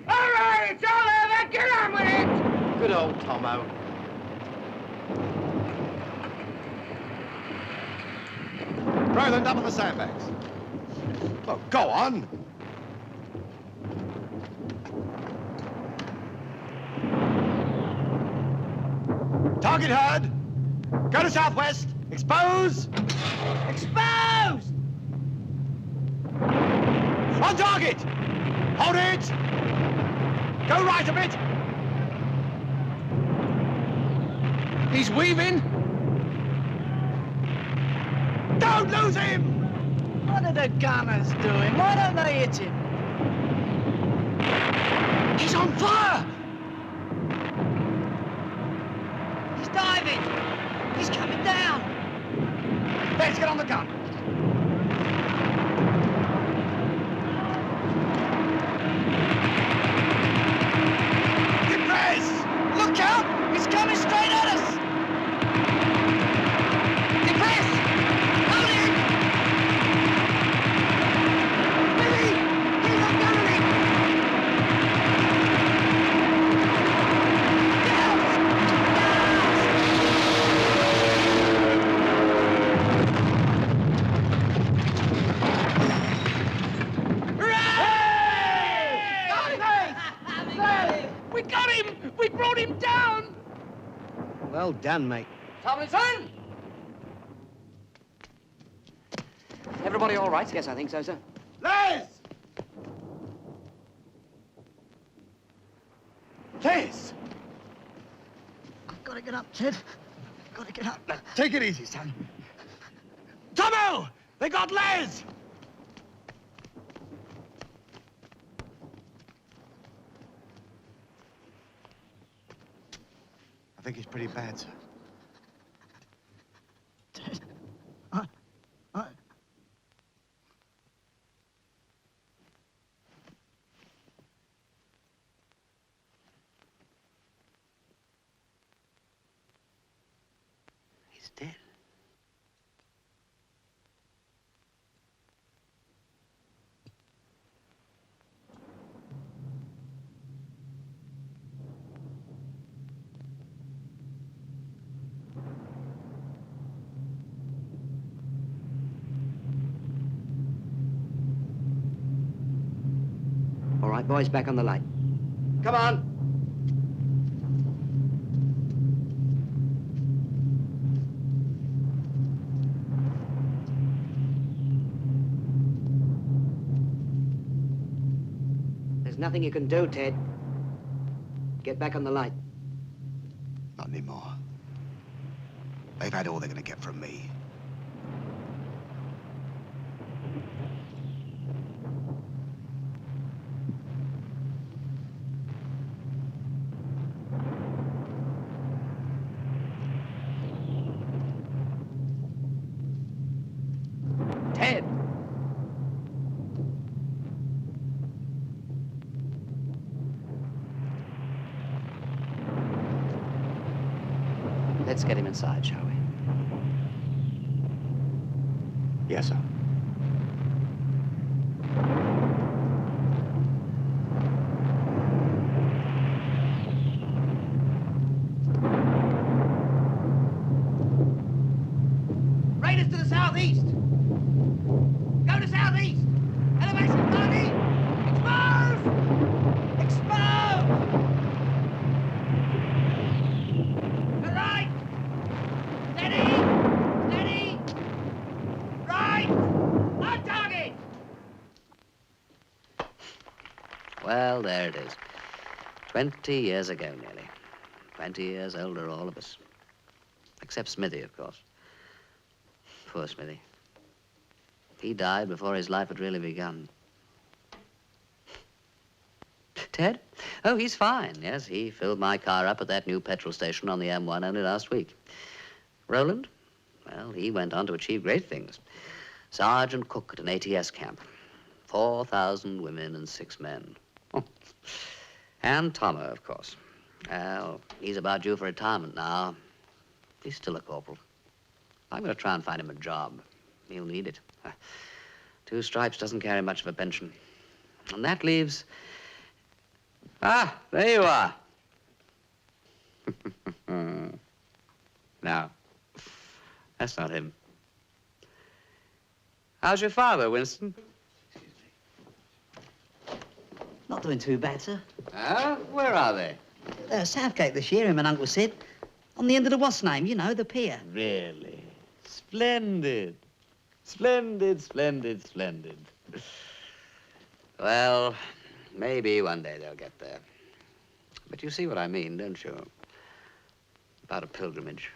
All right, it's all over. Get on with it. Good old Tomo. Roland, up on the sandbags. Well, go on. Target heard. Go to southwest. Expose. Exposed! On target. Hold it. Go right a bit. He's weaving. Don't lose him. What are the gunners doing? Why don't they hit him? He's on fire. He's diving! He's coming down! Let's get on the gun. Depress! Look out! He's coming straight at us! Depress! Hold it! Billy! He's not gunning it! We got him! We brought him down! Well done, mate. Tomlinson! Everybody all right? Yes, I think so, sir. Les! Les! I've got to get up, Ted. Got to get up. Now, take it easy, son. Tomo! They got Les! I think he's pretty bad, sir. Ted, He's dead. All right, boys, back on the light. Come on. There's nothing you can do, Ted. Get back on the light. Not anymore. They've had all they're going to get from me. Ted. Let's get him inside, shall we? Yes, sir. Raiders to the southeast. Go to southeast. Elevation 30. Expose! Expose! To right. Steady. Steady. Right. On target. Well, there it is. 20 years ago, nearly. 20 years older, all of us. Except Smithy, of course. Poor Smithy. He died before his life had really begun. Ted? Oh, he's fine. Yes, he filled my car up at that new petrol station on the M1 only last week. Roland? Well, he went on to achieve great things. Sergeant cook at an ATS camp. 4,000 women and 6 men. Oh. And Tomo, of course. Well, he's about due for retirement now. He's still a corporal. I'm going to try and find him a job. He'll need it. 2 stripes doesn't carry much of a pension. And that leaves... Ah, there you are. No, that's not him. How's your father, Winston? Not doing too bad, sir. Ah, where are they? Southgate this year, him and Uncle Sid. On the end of the what's name, you know, the pier. Really? Splendid. Splendid, splendid, splendid. Well, maybe one day they'll get there. But you see what I mean, don't you? About a pilgrimage.